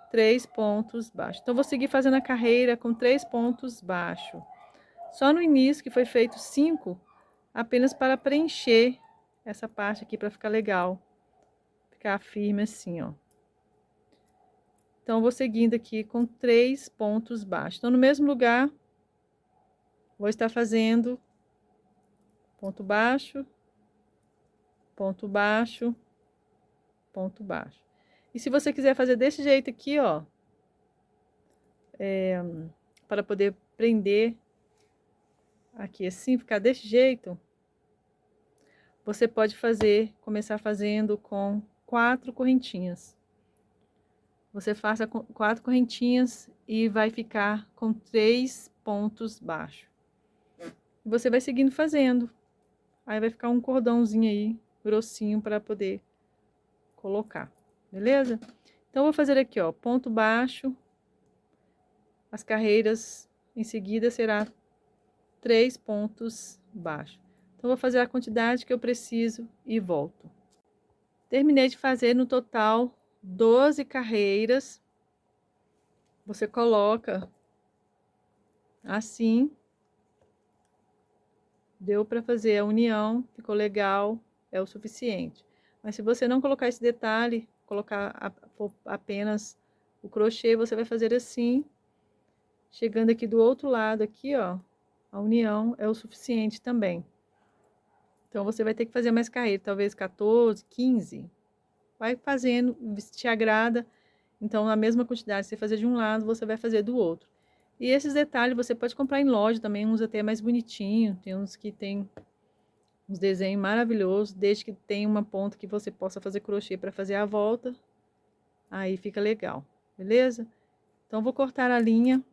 3 pontos baixos. Então, vou seguir fazendo a carreira com 3 pontos baixos. Só no início que foi feito 5, apenas para preencher essa parte aqui, para ficar legal. Ficar firme assim, ó. Então, vou seguindo aqui com 3 pontos baixos. Então, no mesmo lugar, vou estar fazendo ponto baixo, ponto baixo, ponto baixo. E se você quiser fazer desse jeito aqui, ó, para poder prender aqui assim, ficar desse jeito, você pode começar fazendo com 4 correntinhas. Você faça 4 correntinhas e vai ficar com 3 pontos baixos. Você vai seguindo fazendo. Aí vai ficar um cordãozinho aí, grossinho, para poder colocar, beleza? Então, eu vou fazer aqui, ó, ponto baixo. As carreiras em seguida será 3 pontos baixos. Então, vou fazer a quantidade que eu preciso e volto. Terminei de fazer no total 12 carreiras. Você coloca assim. Deu para fazer a união, ficou legal, é o suficiente. Mas se você não colocar esse detalhe, colocar apenas o crochê, você vai fazer assim. Chegando aqui do outro lado, aqui, ó, a união é o suficiente também. Então, você vai ter que fazer mais carreira, talvez 14, 15. Vai fazendo, se te agrada. Então, a mesma quantidade, você fazer de um lado, você vai fazer do outro. E esses detalhes você pode comprar em loja também, uns até mais bonitinhos. Tem uns que tem uns desenhos maravilhosos, desde que tenha uma ponta que você possa fazer crochê para fazer a volta. Aí fica legal, beleza? Então, vou cortar a linha,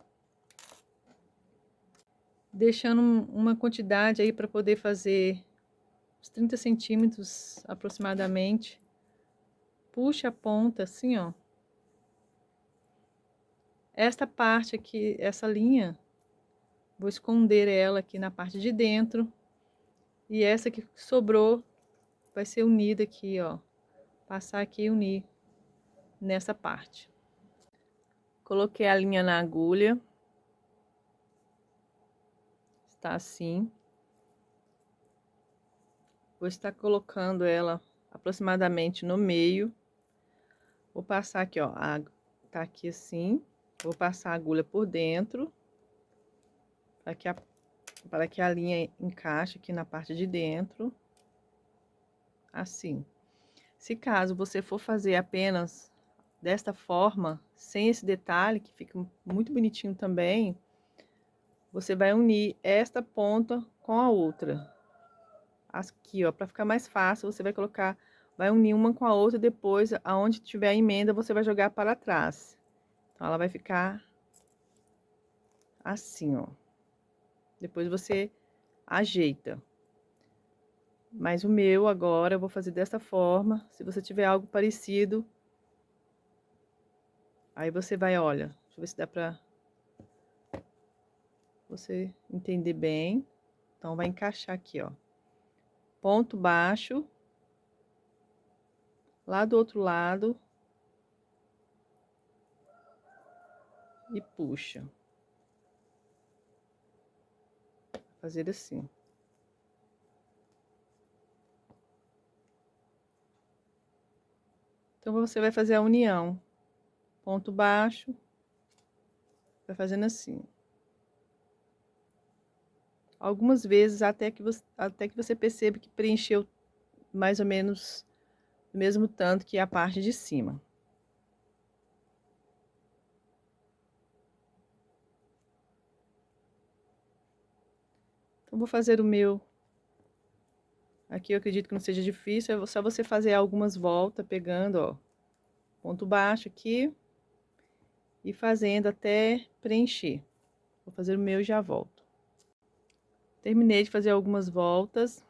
deixando uma quantidade aí para poder fazer uns 30 centímetros aproximadamente. Puxa a ponta assim, ó. Esta parte aqui, essa linha, vou esconder ela aqui na parte de dentro. E essa que sobrou vai ser unida aqui, ó. Passar aqui e unir nessa parte. Coloquei a linha na agulha. Está assim. Vou estar colocando ela aproximadamente no meio. Vou passar aqui, ó, tá aqui assim. Vou passar a agulha por dentro, para que a linha encaixe aqui na parte de dentro. Assim. Se caso você for fazer apenas desta forma, sem esse detalhe, que fica muito bonitinho também, você vai unir esta ponta com a outra. Aqui, ó, para ficar mais fácil, você vai unir uma com a outra, depois, aonde tiver a emenda, você vai jogar para trás. Então, ela vai ficar assim, ó. Depois você ajeita. Mas o meu agora eu vou fazer dessa forma. Se você tiver algo parecido, aí você vai, olha, deixa eu ver se dá pra você entender bem. Então, vai encaixar aqui, ó. Ponto baixo. Lá do outro lado. E puxa. Fazer assim. Então, você vai fazer a união. Ponto baixo. Vai fazendo assim. Algumas vezes, até que você perceba que preencheu mais ou menos do mesmo tanto que a parte de cima. Então, vou fazer o meu. Aqui eu acredito que não seja difícil, é só você fazer algumas voltas, pegando, ó, ponto baixo aqui e fazendo até preencher. Vou fazer o meu e já volto. Terminei de fazer algumas voltas.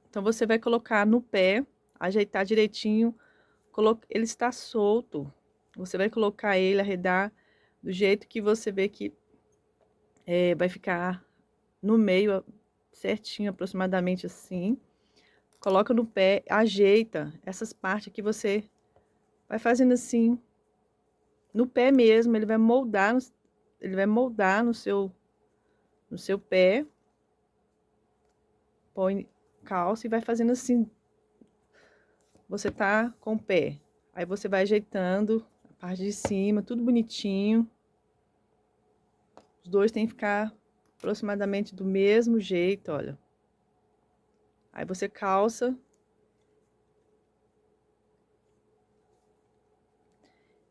Então, você vai colocar no pé, ajeitar direitinho, ele está solto. Você vai colocar ele, arredar do jeito que você vê que vai ficar no meio certinho, aproximadamente assim. Coloca no pé, ajeita essas partes que você vai fazendo assim. No pé mesmo, ele vai moldar, no seu pé. Põe calça e vai fazendo assim. Você tá com o pé. Aí você vai ajeitando a parte de cima, tudo bonitinho. Os dois tem que ficar aproximadamente do mesmo jeito, olha. Aí você calça.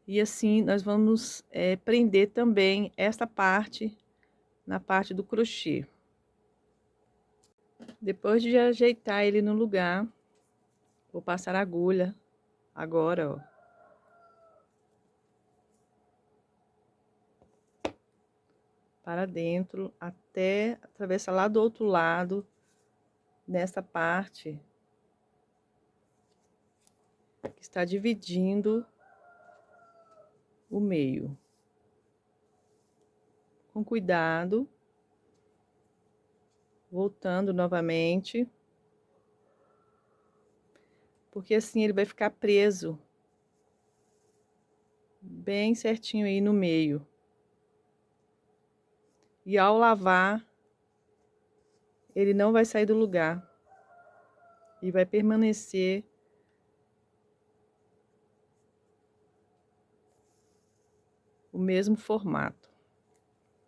E assim, nós vamos prender também esta parte na parte do crochê. Depois de ajeitar ele no lugar, vou passar a agulha agora, ó. Para dentro, até atravessar lá do outro lado, nessa parte que está dividindo o meio. Com cuidado, voltando novamente, porque assim ele vai ficar preso bem certinho aí no meio. E ao lavar, ele não vai sair do lugar e vai permanecer o mesmo formato.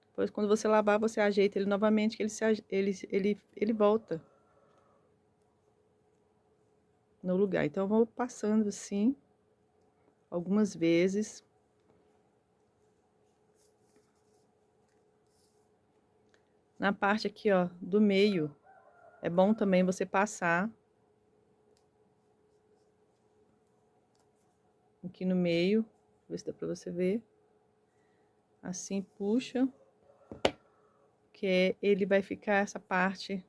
Depois, quando você lavar, você ajeita ele novamente, que ele volta no lugar. Então, eu vou passando assim, algumas vezes. Na parte aqui, ó, do meio, é bom também você passar aqui no meio, ver se dá pra você ver. Assim, puxa, que ele vai ficar essa parte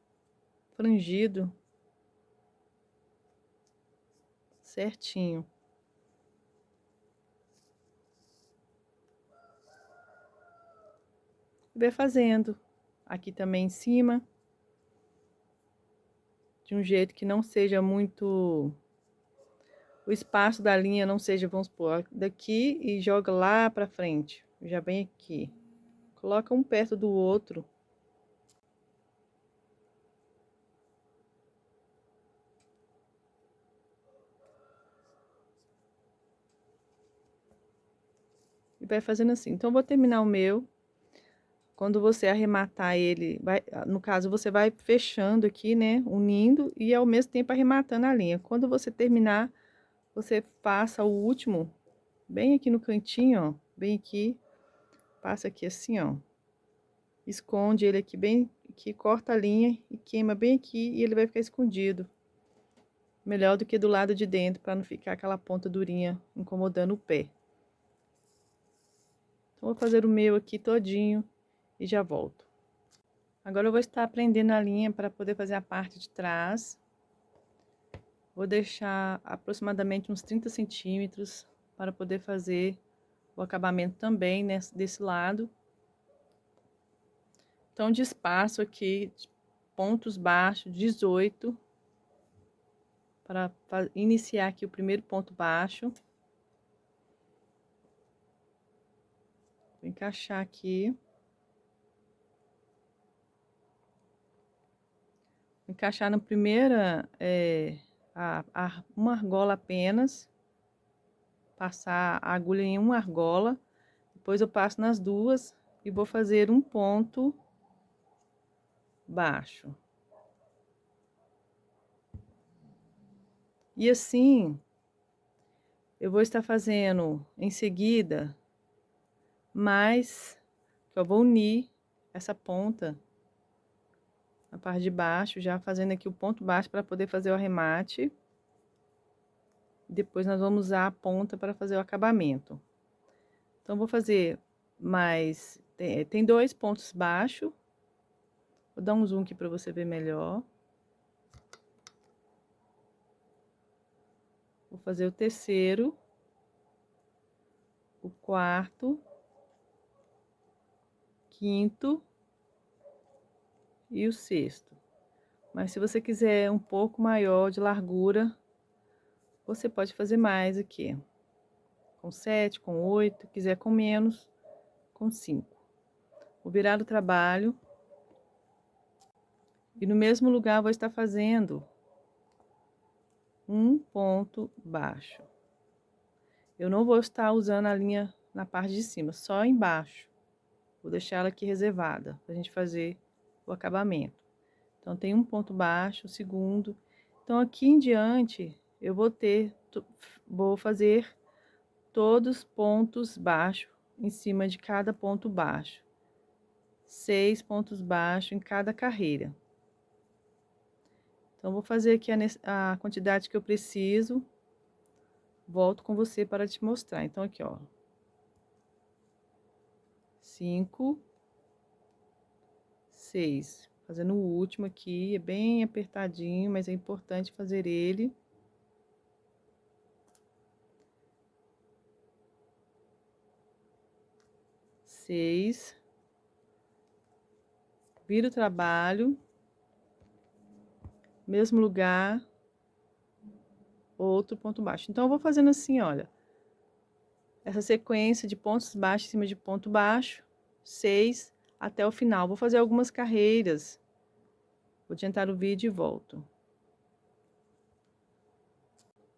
frangido certinho. Vai fazendo aqui também em cima, de um jeito que não seja muito o espaço da linha não seja, vamos supor, daqui e joga lá pra frente. Já vem aqui. Coloca um perto do outro. E vai fazendo assim. Então, eu vou terminar o meu. Quando você arrematar ele, no caso, você vai fechando aqui, né? Unindo e ao mesmo tempo arrematando a linha. Quando você terminar, você passa o último bem aqui no cantinho, ó. Bem aqui. Passa aqui assim, ó. Esconde ele aqui bem aqui, corta a linha e queima bem aqui e ele vai ficar escondido. Melhor do que do lado de dentro, para não ficar aquela ponta durinha incomodando o pé. Então, vou fazer o meu aqui todinho e já volto. Agora eu vou estar prendendo a linha para poder fazer a parte de trás. Vou deixar aproximadamente uns 30 centímetros para poder fazer o acabamento também desse lado. Então, de espaço aqui, pontos baixos, 18. Para iniciar aqui o primeiro ponto baixo. Vou encaixar aqui. Encaixar na primeira, uma argola apenas. Passar a agulha em uma argola. Depois eu passo nas duas e vou fazer um ponto baixo. E assim, eu vou estar fazendo em seguida, mais que eu vou unir essa ponta na parte de baixo, já fazendo aqui o ponto baixo para poder fazer o arremate. Depois nós vamos usar a ponta para fazer o acabamento. Então, vou fazer mais, tem 2 pontos baixos. Vou dar um zoom aqui para você ver melhor. Vou fazer o terceiro, o quarto, quinto e o sexto. Mas se você quiser um pouco maior de largura, você pode fazer mais aqui. Com 7, com 8, quiser com menos, com 5. Vou virar o trabalho. E no mesmo lugar vou estar fazendo um ponto baixo. Eu não vou estar usando a linha na parte de cima, só embaixo. Vou deixar ela aqui reservada pra gente fazer o acabamento. Então, tem um ponto baixo, o segundo. Então, aqui em diante, eu vou fazer todos pontos baixos em cima de cada ponto baixo. 6 pontos baixos em cada carreira. Então, vou fazer aqui a quantidade que eu preciso. Volto com você para te mostrar. Então, aqui, ó. 5, 6. Fazendo o último aqui, é bem apertadinho, mas é importante fazer ele. Seis. Vira o trabalho. Mesmo lugar. Outro ponto baixo. Então, eu vou fazendo assim, olha. Essa sequência de pontos baixos em cima de ponto baixo. 6 até o final. Vou fazer algumas carreiras. Vou adiantar o vídeo e volto.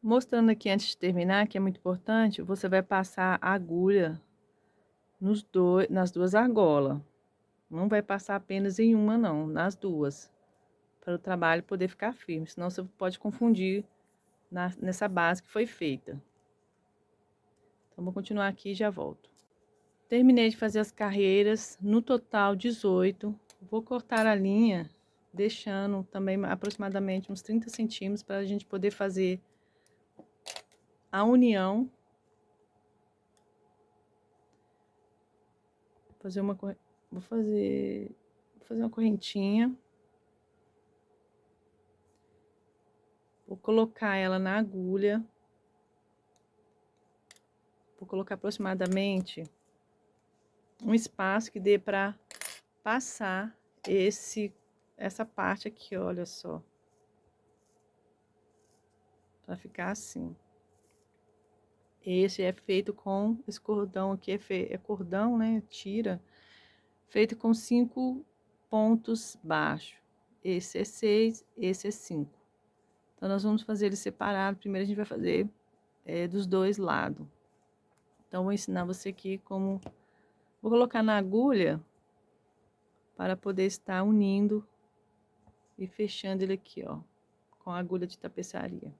Mostrando aqui antes de terminar, que é muito importante, você vai passar a agulha nas duas argolas. Não vai passar apenas em uma, não, nas duas. Para o trabalho poder ficar firme, senão você pode confundir nessa base que foi feita. Então, vou continuar aqui e já volto. Terminei de fazer as carreiras, no total 18. Vou cortar a linha, deixando também aproximadamente uns 30 centímetros para a gente poder fazer a união. Vou fazer uma correntinha. Vou colocar ela na agulha. Vou colocar aproximadamente um espaço que dê para passar essa parte aqui, olha só. Para ficar assim. Esse é feito com esse cordão aqui, é cordão, né? Tira, feito com 5 pontos baixos. Esse é 6, esse é 5. Então, nós vamos fazer ele separado. Primeiro, a gente vai fazer dos dois lados. Então, vou ensinar você aqui como... Vou colocar na agulha para poder estar unindo e fechando ele aqui, ó, com a agulha de tapeçaria.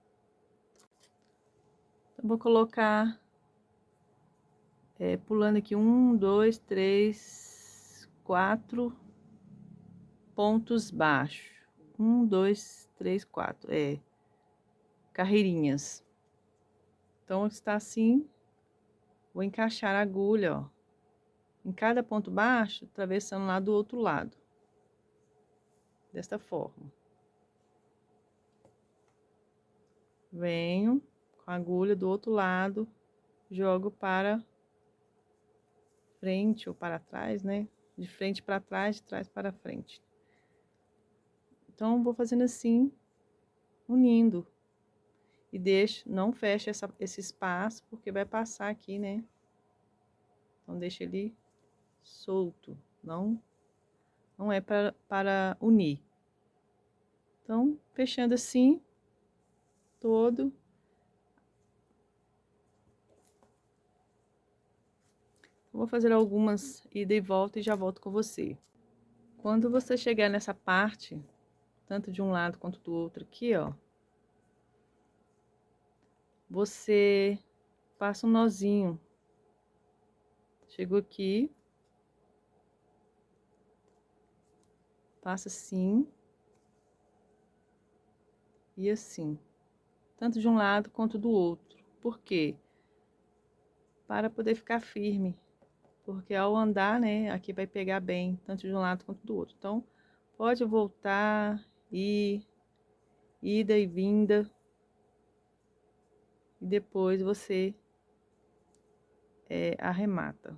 Então, vou colocar, pulando aqui 1, 2, 3, 4 pontos baixos. 1, 2, 3, 4, carreirinhas. Então, está assim, vou encaixar a agulha, ó, em cada ponto baixo, atravessando lá do outro lado. Desta forma. Venho com a agulha do outro lado, jogo para frente ou para trás, né? De frente para trás, de trás para frente. Então, vou fazendo assim, unindo. E deixo, não feche esse espaço, porque vai passar aqui, né? Então, deixa ele solto, não é para unir. Então, fechando assim, todo. Vou fazer algumas ida e volta e já volto com você. Quando você chegar nessa parte, tanto de um lado quanto do outro aqui, ó, você passa um nozinho. Chegou aqui, passa assim e assim, tanto de um lado quanto do outro. Por quê? Para poder ficar firme, porque ao andar, né, aqui vai pegar bem, tanto de um lado quanto do outro. Então, pode voltar, ida e vinda, e depois você arremata.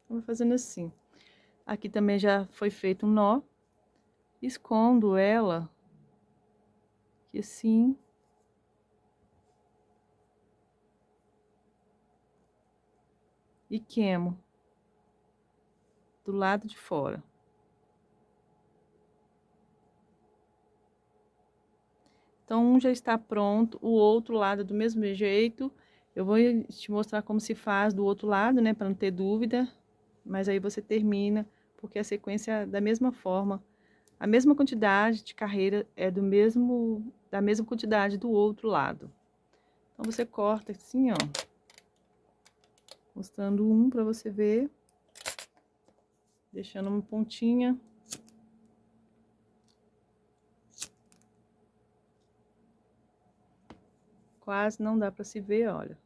Vou fazendo assim. Aqui também já foi feito um nó. Escondo ela aqui assim. E queimo do lado de fora. Então, um já está pronto, o outro lado do mesmo jeito. Eu vou te mostrar como se faz do outro lado, né, para não ter dúvida. Mas aí você termina, porque a sequência é da mesma forma. A mesma quantidade de carreira é da mesma quantidade do outro lado. Então, você corta assim, ó. Mostrando um para você ver. Deixando uma pontinha. Quase não dá para se ver, olha.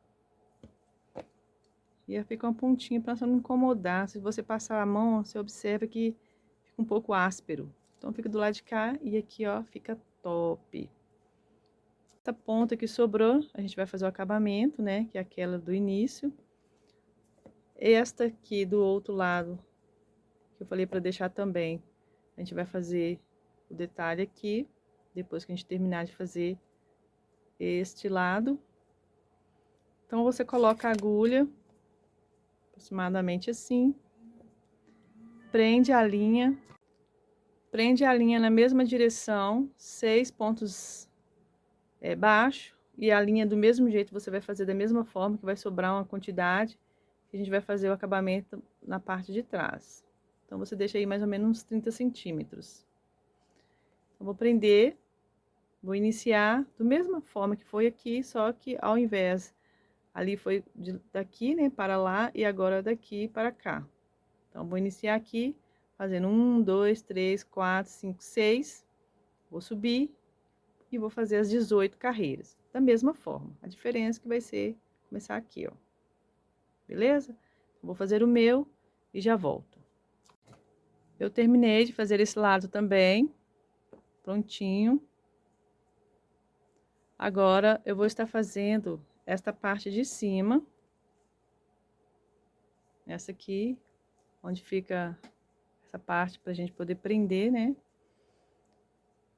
E fica uma pontinha para não incomodar. Se você passar a mão, você observa que fica um pouco áspero. Então, fica do lado de cá e aqui, ó, fica top. Essa ponta que sobrou, a gente vai fazer o acabamento, né? Que é aquela do início. Esta aqui do outro lado, que eu falei para deixar também, a gente vai fazer o detalhe aqui, depois que a gente terminar de fazer este lado. Então, você coloca a agulha, aproximadamente assim, prende a linha na mesma direção, 6 pontos baixo, e a linha do mesmo jeito você vai fazer da mesma forma, que vai sobrar uma quantidade, que a gente vai fazer o acabamento na parte de trás. Então, você deixa aí mais ou menos uns 30 centímetros. Então, vou prender, vou iniciar da mesma forma que foi aqui, só que ao invés, ali foi daqui, né, para lá, e agora daqui para cá. Então, vou iniciar aqui, fazendo 1, 2, 3, 4, 5, 6. Vou subir e vou fazer as 18 carreiras. Da mesma forma. A diferença que vai ser começar aqui, ó. Beleza? Vou fazer o meu e já volto. Eu terminei de fazer esse lado também. Prontinho. Agora, eu vou estar fazendo esta parte de cima. Essa aqui, onde fica essa parte pra gente poder prender, né?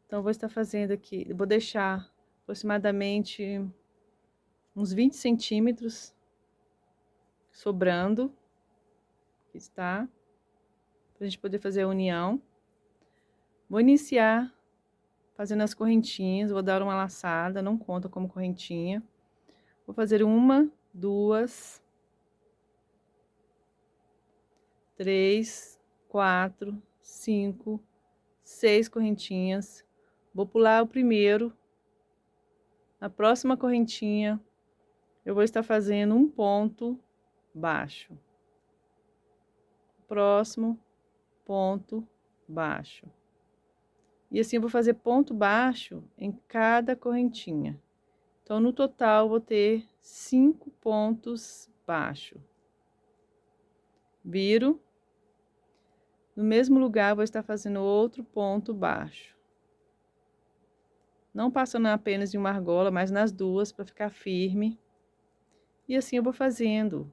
Então, vou estar fazendo aqui, eu vou deixar aproximadamente uns 20 centímetros sobrando, aqui está, pra gente poder fazer a união. Vou iniciar fazendo as correntinhas, vou dar uma laçada, não conta como correntinha. Vou fazer 1, 2, 3, 4, 5, 6 correntinhas. Vou pular o primeiro. Na próxima correntinha, eu vou estar fazendo um ponto baixo. Próximo ponto baixo. E assim eu vou fazer ponto baixo em cada correntinha. Então, no total, vou ter 5 pontos baixos. Viro. No mesmo lugar, vou estar fazendo outro ponto baixo. Não passando apenas em uma argola, mas nas duas, para ficar firme. E assim eu vou fazendo,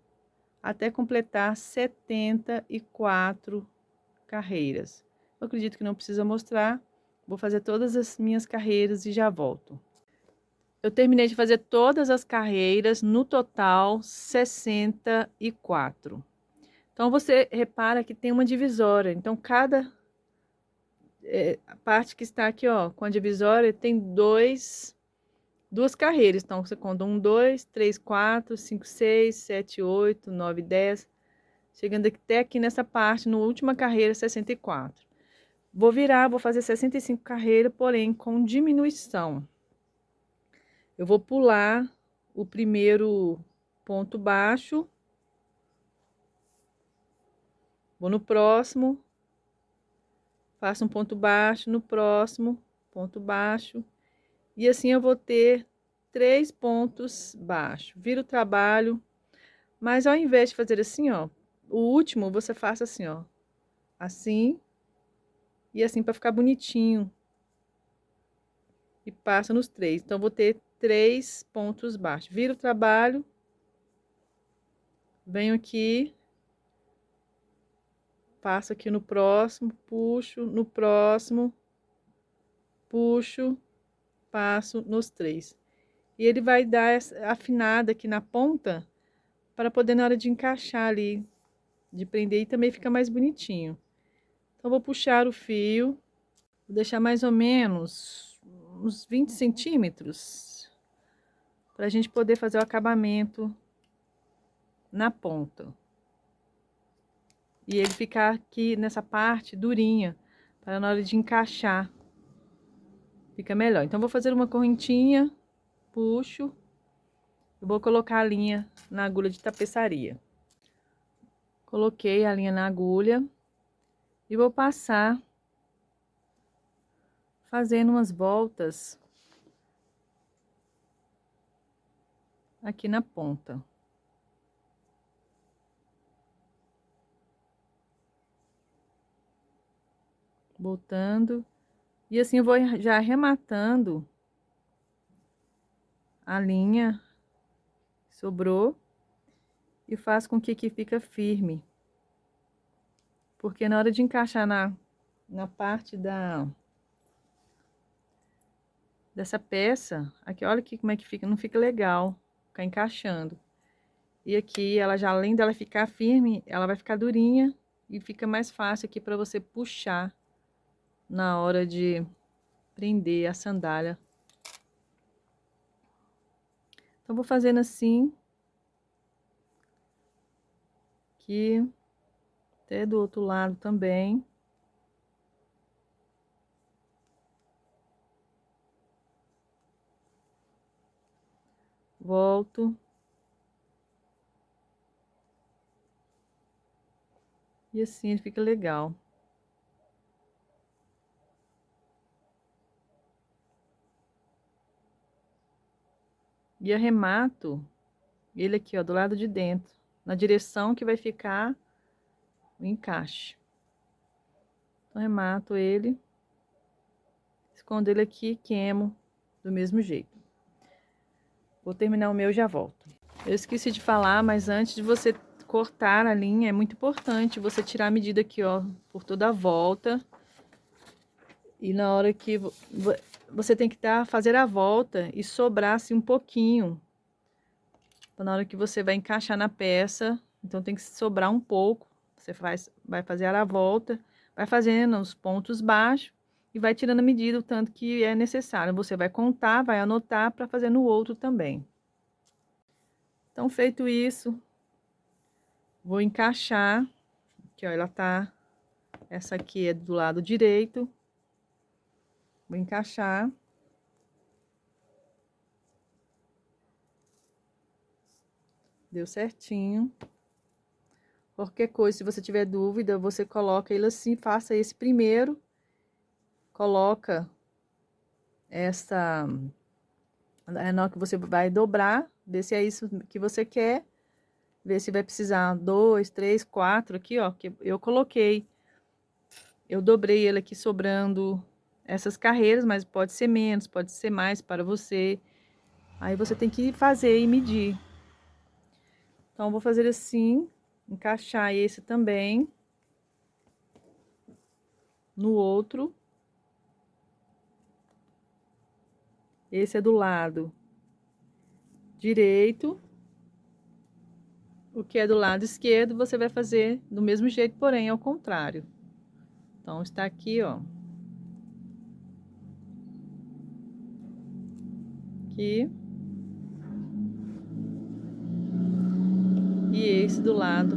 até completar 74 carreiras. Eu acredito que não precisa mostrar. Vou fazer todas as minhas carreiras e já volto. Eu terminei de fazer todas as carreiras, no total 64. Então, você repara que tem uma divisória. Então, cada parte que está aqui, ó, com a divisória, tem duas carreiras. Então, você conta 1, 2, 3, 4, 5, 6, 7, 8, 9, 10. Chegando até aqui nessa parte, na última carreira, 64. Vou virar, vou fazer 65 carreiras, porém com diminuição. Eu vou pular o primeiro ponto baixo. Vou no próximo. Faço um ponto baixo, no próximo, ponto baixo. E assim eu vou ter 3 pontos baixos. Viro o trabalho. Mas ao invés de fazer assim, ó, o último você faça assim, ó. Assim. E assim para ficar bonitinho. E passa nos 3. Então, vou ter 3 pontos baixos. Viro o trabalho. Venho aqui. Passo aqui no próximo, puxo, no próximo, puxo, passo nos 3. E ele vai dar essa afinada aqui na ponta, para poder na hora de encaixar ali, de prender, e também fica mais bonitinho. Então, vou puxar o fio, vou deixar mais ou menos uns 20 centímetros, para a gente poder fazer o acabamento na ponta. E ele ficar aqui nessa parte durinha, para na hora de encaixar, fica melhor. Então, vou fazer uma correntinha, puxo, eu vou colocar a linha na agulha de tapeçaria. Coloquei a linha na agulha e vou passar fazendo umas voltas aqui na ponta. Voltando. E assim eu vou já arrematando a linha que sobrou e faço com que aqui fica firme. Porque na hora de encaixar na parte dessa peça, aqui olha aqui como é que fica, não fica legal ficar encaixando. E aqui ela já, além dela ficar firme, ela vai ficar durinha e fica mais fácil aqui para você puxar na hora de prender a sandália. Então, vou fazendo assim, aqui, até do outro lado também. Volto. E assim ele fica legal. E arremato ele aqui, ó, do lado de dentro, na direção que vai ficar o encaixe. Então, arremato ele, escondo ele aqui e queimo do mesmo jeito. Vou terminar o meu e já volto. Eu esqueci de falar, mas antes de você cortar a linha, é muito importante você tirar a medida aqui, ó, por toda a volta. E na hora que você tem que fazer a volta e sobrar assim um pouquinho. Então, na hora que você vai encaixar na peça, então tem que sobrar um pouco. Você vai fazer a volta, vai fazendo os pontos baixos e vai tirando a medida o tanto que é necessário. Você vai contar, vai anotar para fazer no outro também. Então, feito isso, vou encaixar. Aqui, ó, ela tá. Essa aqui é do lado direito. Vou encaixar. Deu certinho. Qualquer coisa, se você tiver dúvida, você coloca ele assim, faça esse primeiro. Coloca essa... Na hora que você vai dobrar, ver se é isso que você quer. Ver se vai precisar 2, 3, 4 aqui, ó. Que eu coloquei. Eu dobrei ele aqui sobrando essas carreiras, mas pode ser menos, pode ser mais para você. Aí você tem que fazer e medir. Então, eu vou fazer assim, encaixar esse também no outro. Esse é do lado direito. O que é do lado esquerdo, você vai fazer do mesmo jeito, porém ao contrário. Então, está aqui, ó. Aqui. E esse do lado.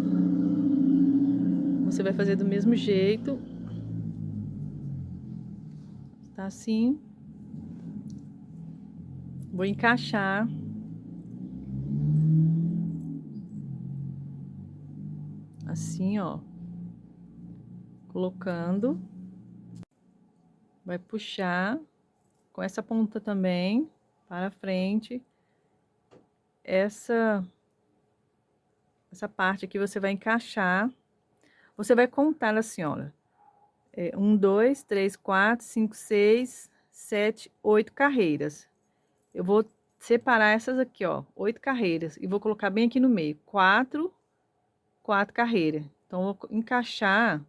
Você vai fazer do mesmo jeito. Tá assim. Vou encaixar. Assim, ó. Colocando. Vai puxar com essa ponta também para frente. Essa parte aqui você vai encaixar. Você vai contar assim, olha. 1, 2, 3, 4, 5, 6, 7, 8 carreiras. Eu vou separar essas aqui, ó, 8 carreiras. E vou colocar bem aqui no meio. 4 carreiras. Então, eu vou encaixar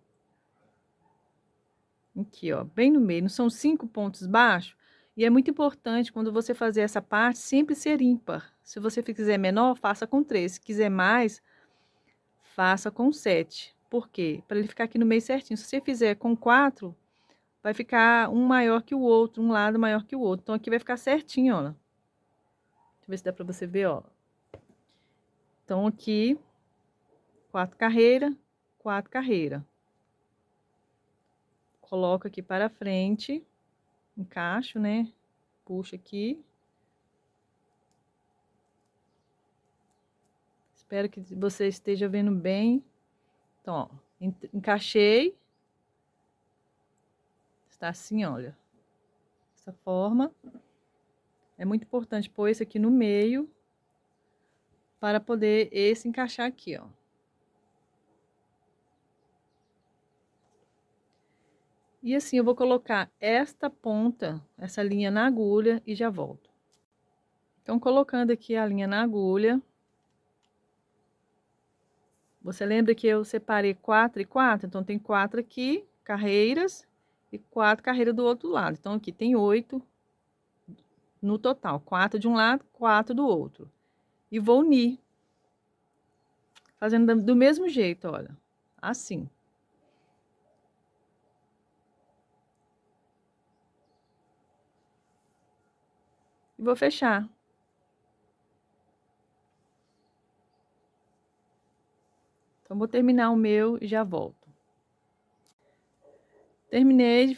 aqui, ó, bem no meio. Não são 5 pontos baixos? E é muito importante, quando você fazer essa parte, sempre ser ímpar. Se você quiser menor, faça com 3. Se quiser mais, faça com 7. Por quê? Para ele ficar aqui no meio certinho. Se você fizer com 4, vai ficar um maior que o outro, um lado maior que o outro. Então, aqui vai ficar certinho, ó. Deixa eu ver se dá para você ver, ó. Então, aqui, 4 carreiras, 4 carreiras. Coloco aqui para frente, encaixo, né? Puxo aqui. Espero que você esteja vendo bem. Então, ó, encaixei. Está assim, olha. Dessa forma. É muito importante pôr esse aqui no meio, para poder esse encaixar aqui, ó. E assim, eu vou colocar esta ponta, essa linha na agulha e já volto. Então, colocando aqui a linha na agulha. Você lembra que eu separei 4 e 4? Então, tem 4 aqui, carreiras, e 4 carreiras do outro lado. Então, aqui tem 8 no total. 4 de um lado, 4 do outro. E vou unir. Fazendo do mesmo jeito, olha. Assim. E vou fechar. Então, vou terminar o meu e já volto. Terminei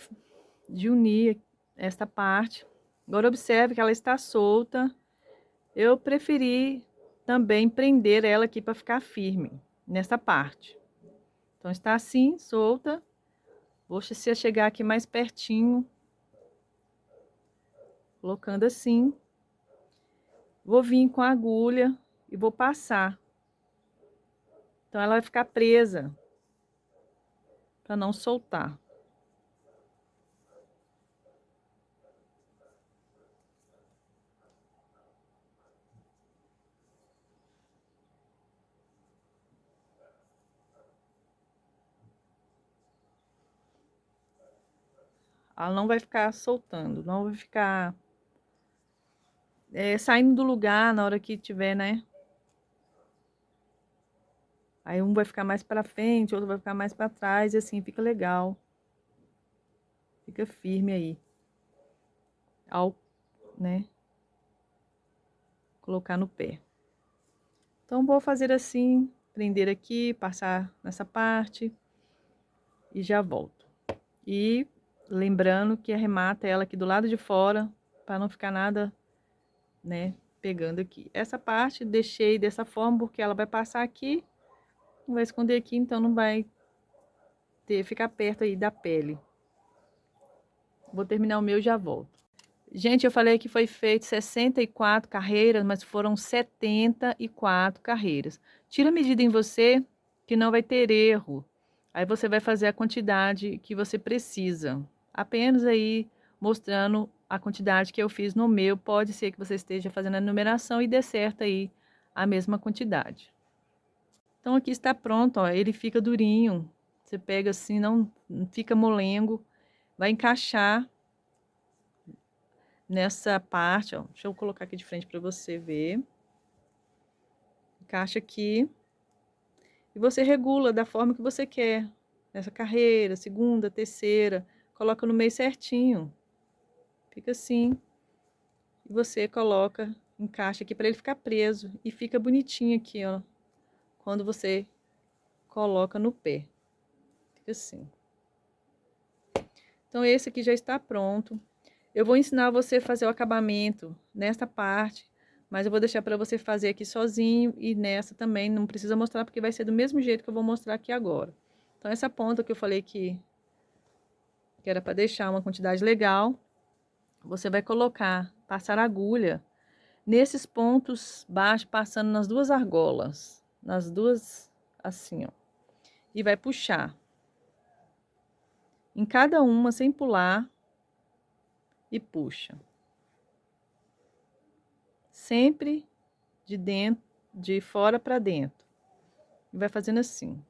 de unir esta parte. Agora, observe que ela está solta. Eu preferi também prender ela aqui para ficar firme nessa parte. Então, está assim, solta. Vou chegar aqui mais pertinho. Colocando assim. Vou vir com a agulha e vou passar. Então, ela vai ficar presa. Para não soltar. Ela não vai ficar soltando, não vai ficar saindo do lugar na hora que tiver, né? Aí um vai ficar mais pra frente, outro vai ficar mais pra trás, e assim fica legal. Fica firme aí. Ao, né? Colocar no pé. Então, vou fazer assim, prender aqui, passar nessa parte e já volto. E lembrando que arremata ela aqui do lado de fora, para não ficar nada, né, pegando aqui. Essa parte deixei dessa forma porque ela vai passar aqui, não vai esconder aqui, então não vai ficar perto aí da pele. Vou terminar o meu e já volto. Gente, eu falei que foi feito 64 carreiras, mas foram 74 carreiras. Tira a medida em você, que não vai ter erro. Aí você vai fazer a quantidade que você precisa. Apenas aí mostrando a quantidade que eu fiz no meu. Pode ser que você esteja fazendo a numeração e dê certo aí a mesma quantidade. Então aqui está pronto, ó. Ele fica durinho. Você pega assim, não fica molengo. Vai encaixar nessa parte, ó, deixa eu colocar aqui de frente para você ver. Encaixa aqui. E você regula da forma que você quer. Nessa carreira, segunda, terceira. Coloca no meio certinho. Fica assim. E você coloca, encaixa aqui para ele ficar preso. E fica bonitinho aqui, ó. Quando você coloca no pé. Fica assim. Então, esse aqui já está pronto. Eu vou ensinar você a fazer o acabamento nesta parte, mas eu vou deixar para você fazer aqui sozinho e nessa também não precisa mostrar porque vai ser do mesmo jeito que eu vou mostrar aqui agora. Então essa ponta que eu falei que era para deixar uma quantidade legal, você vai colocar, passar a agulha nesses pontos baixos, passando nas duas argolas, nas duas assim, ó. E vai puxar em cada uma sem pular. E puxa. Sempre de dentro, de fora para dentro. E vai fazendo assim.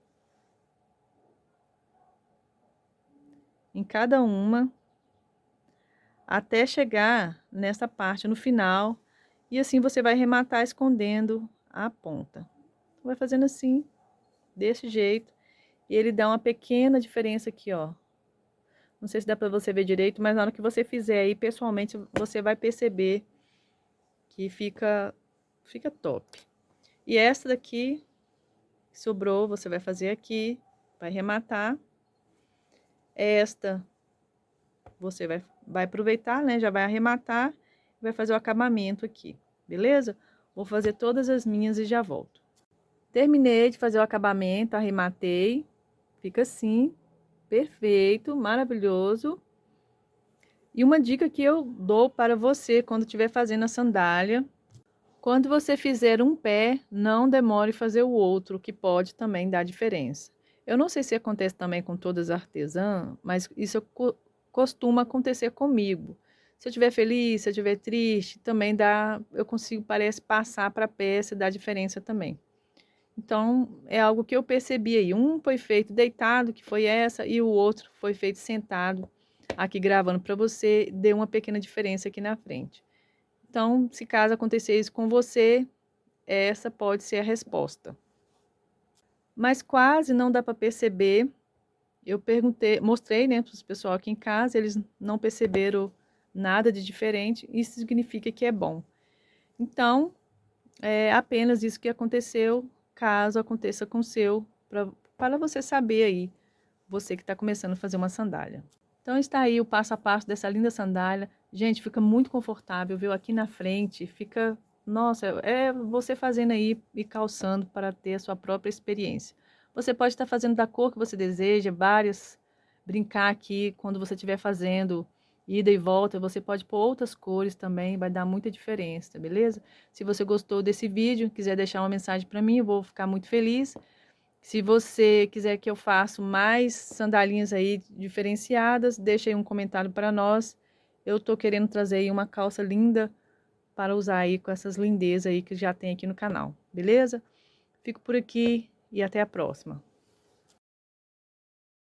Em cada uma, até chegar nessa parte no final. E assim você vai arrematar escondendo a ponta. Vai fazendo assim, desse jeito. E ele dá uma pequena diferença aqui, ó. Não sei se dá para você ver direito, mas na hora que você fizer aí, pessoalmente, você vai perceber que fica top. E essa daqui, que sobrou, você vai fazer aqui, vai arrematar. Esta, você vai aproveitar, né? Já vai arrematar e vai fazer o acabamento aqui, beleza? Vou fazer todas as minhas e já volto. Terminei de fazer o acabamento, arrematei. Fica assim, perfeito, maravilhoso. E uma dica que eu dou para você quando estiver fazendo a sandália: quando você fizer um pé, não demore fazer o outro, que pode também dar diferença. Eu não sei se acontece também com todas as artesãs, mas isso costuma acontecer comigo. Se eu estiver feliz, se eu estiver triste, também dá, eu consigo, parece, passar para a peça e dar diferença também. Então, é algo que eu percebi aí. Um foi feito deitado, que foi essa, e o outro foi feito sentado, aqui gravando para você, deu uma pequena diferença aqui na frente. Então, se caso acontecer isso com você, essa pode ser a resposta. Mas quase não dá para perceber. Eu perguntei, mostrei, né, para os pessoal aqui em casa, eles não perceberam nada de diferente. Isso significa que é bom. Então, é apenas isso que aconteceu, caso aconteça com o seu, para você saber aí, você que está começando a fazer uma sandália. Então está aí o passo a passo dessa linda sandália. Gente, fica muito confortável, viu? Aqui na frente, fica... Nossa, é você fazendo aí e calçando para ter a sua própria experiência. Você pode estar fazendo da cor que você deseja, várias, brincar aqui quando você estiver fazendo ida e volta, você pode pôr outras cores também, vai dar muita diferença, beleza? Se você gostou desse vídeo, quiser deixar uma mensagem para mim, eu vou ficar muito feliz. Se você quiser que eu faça mais sandalinhas aí diferenciadas, deixa aí um comentário para nós. Eu tô querendo trazer aí uma calça linda para usar aí com essas lindezas aí que já tem aqui no canal, beleza? Fico por aqui e até a próxima.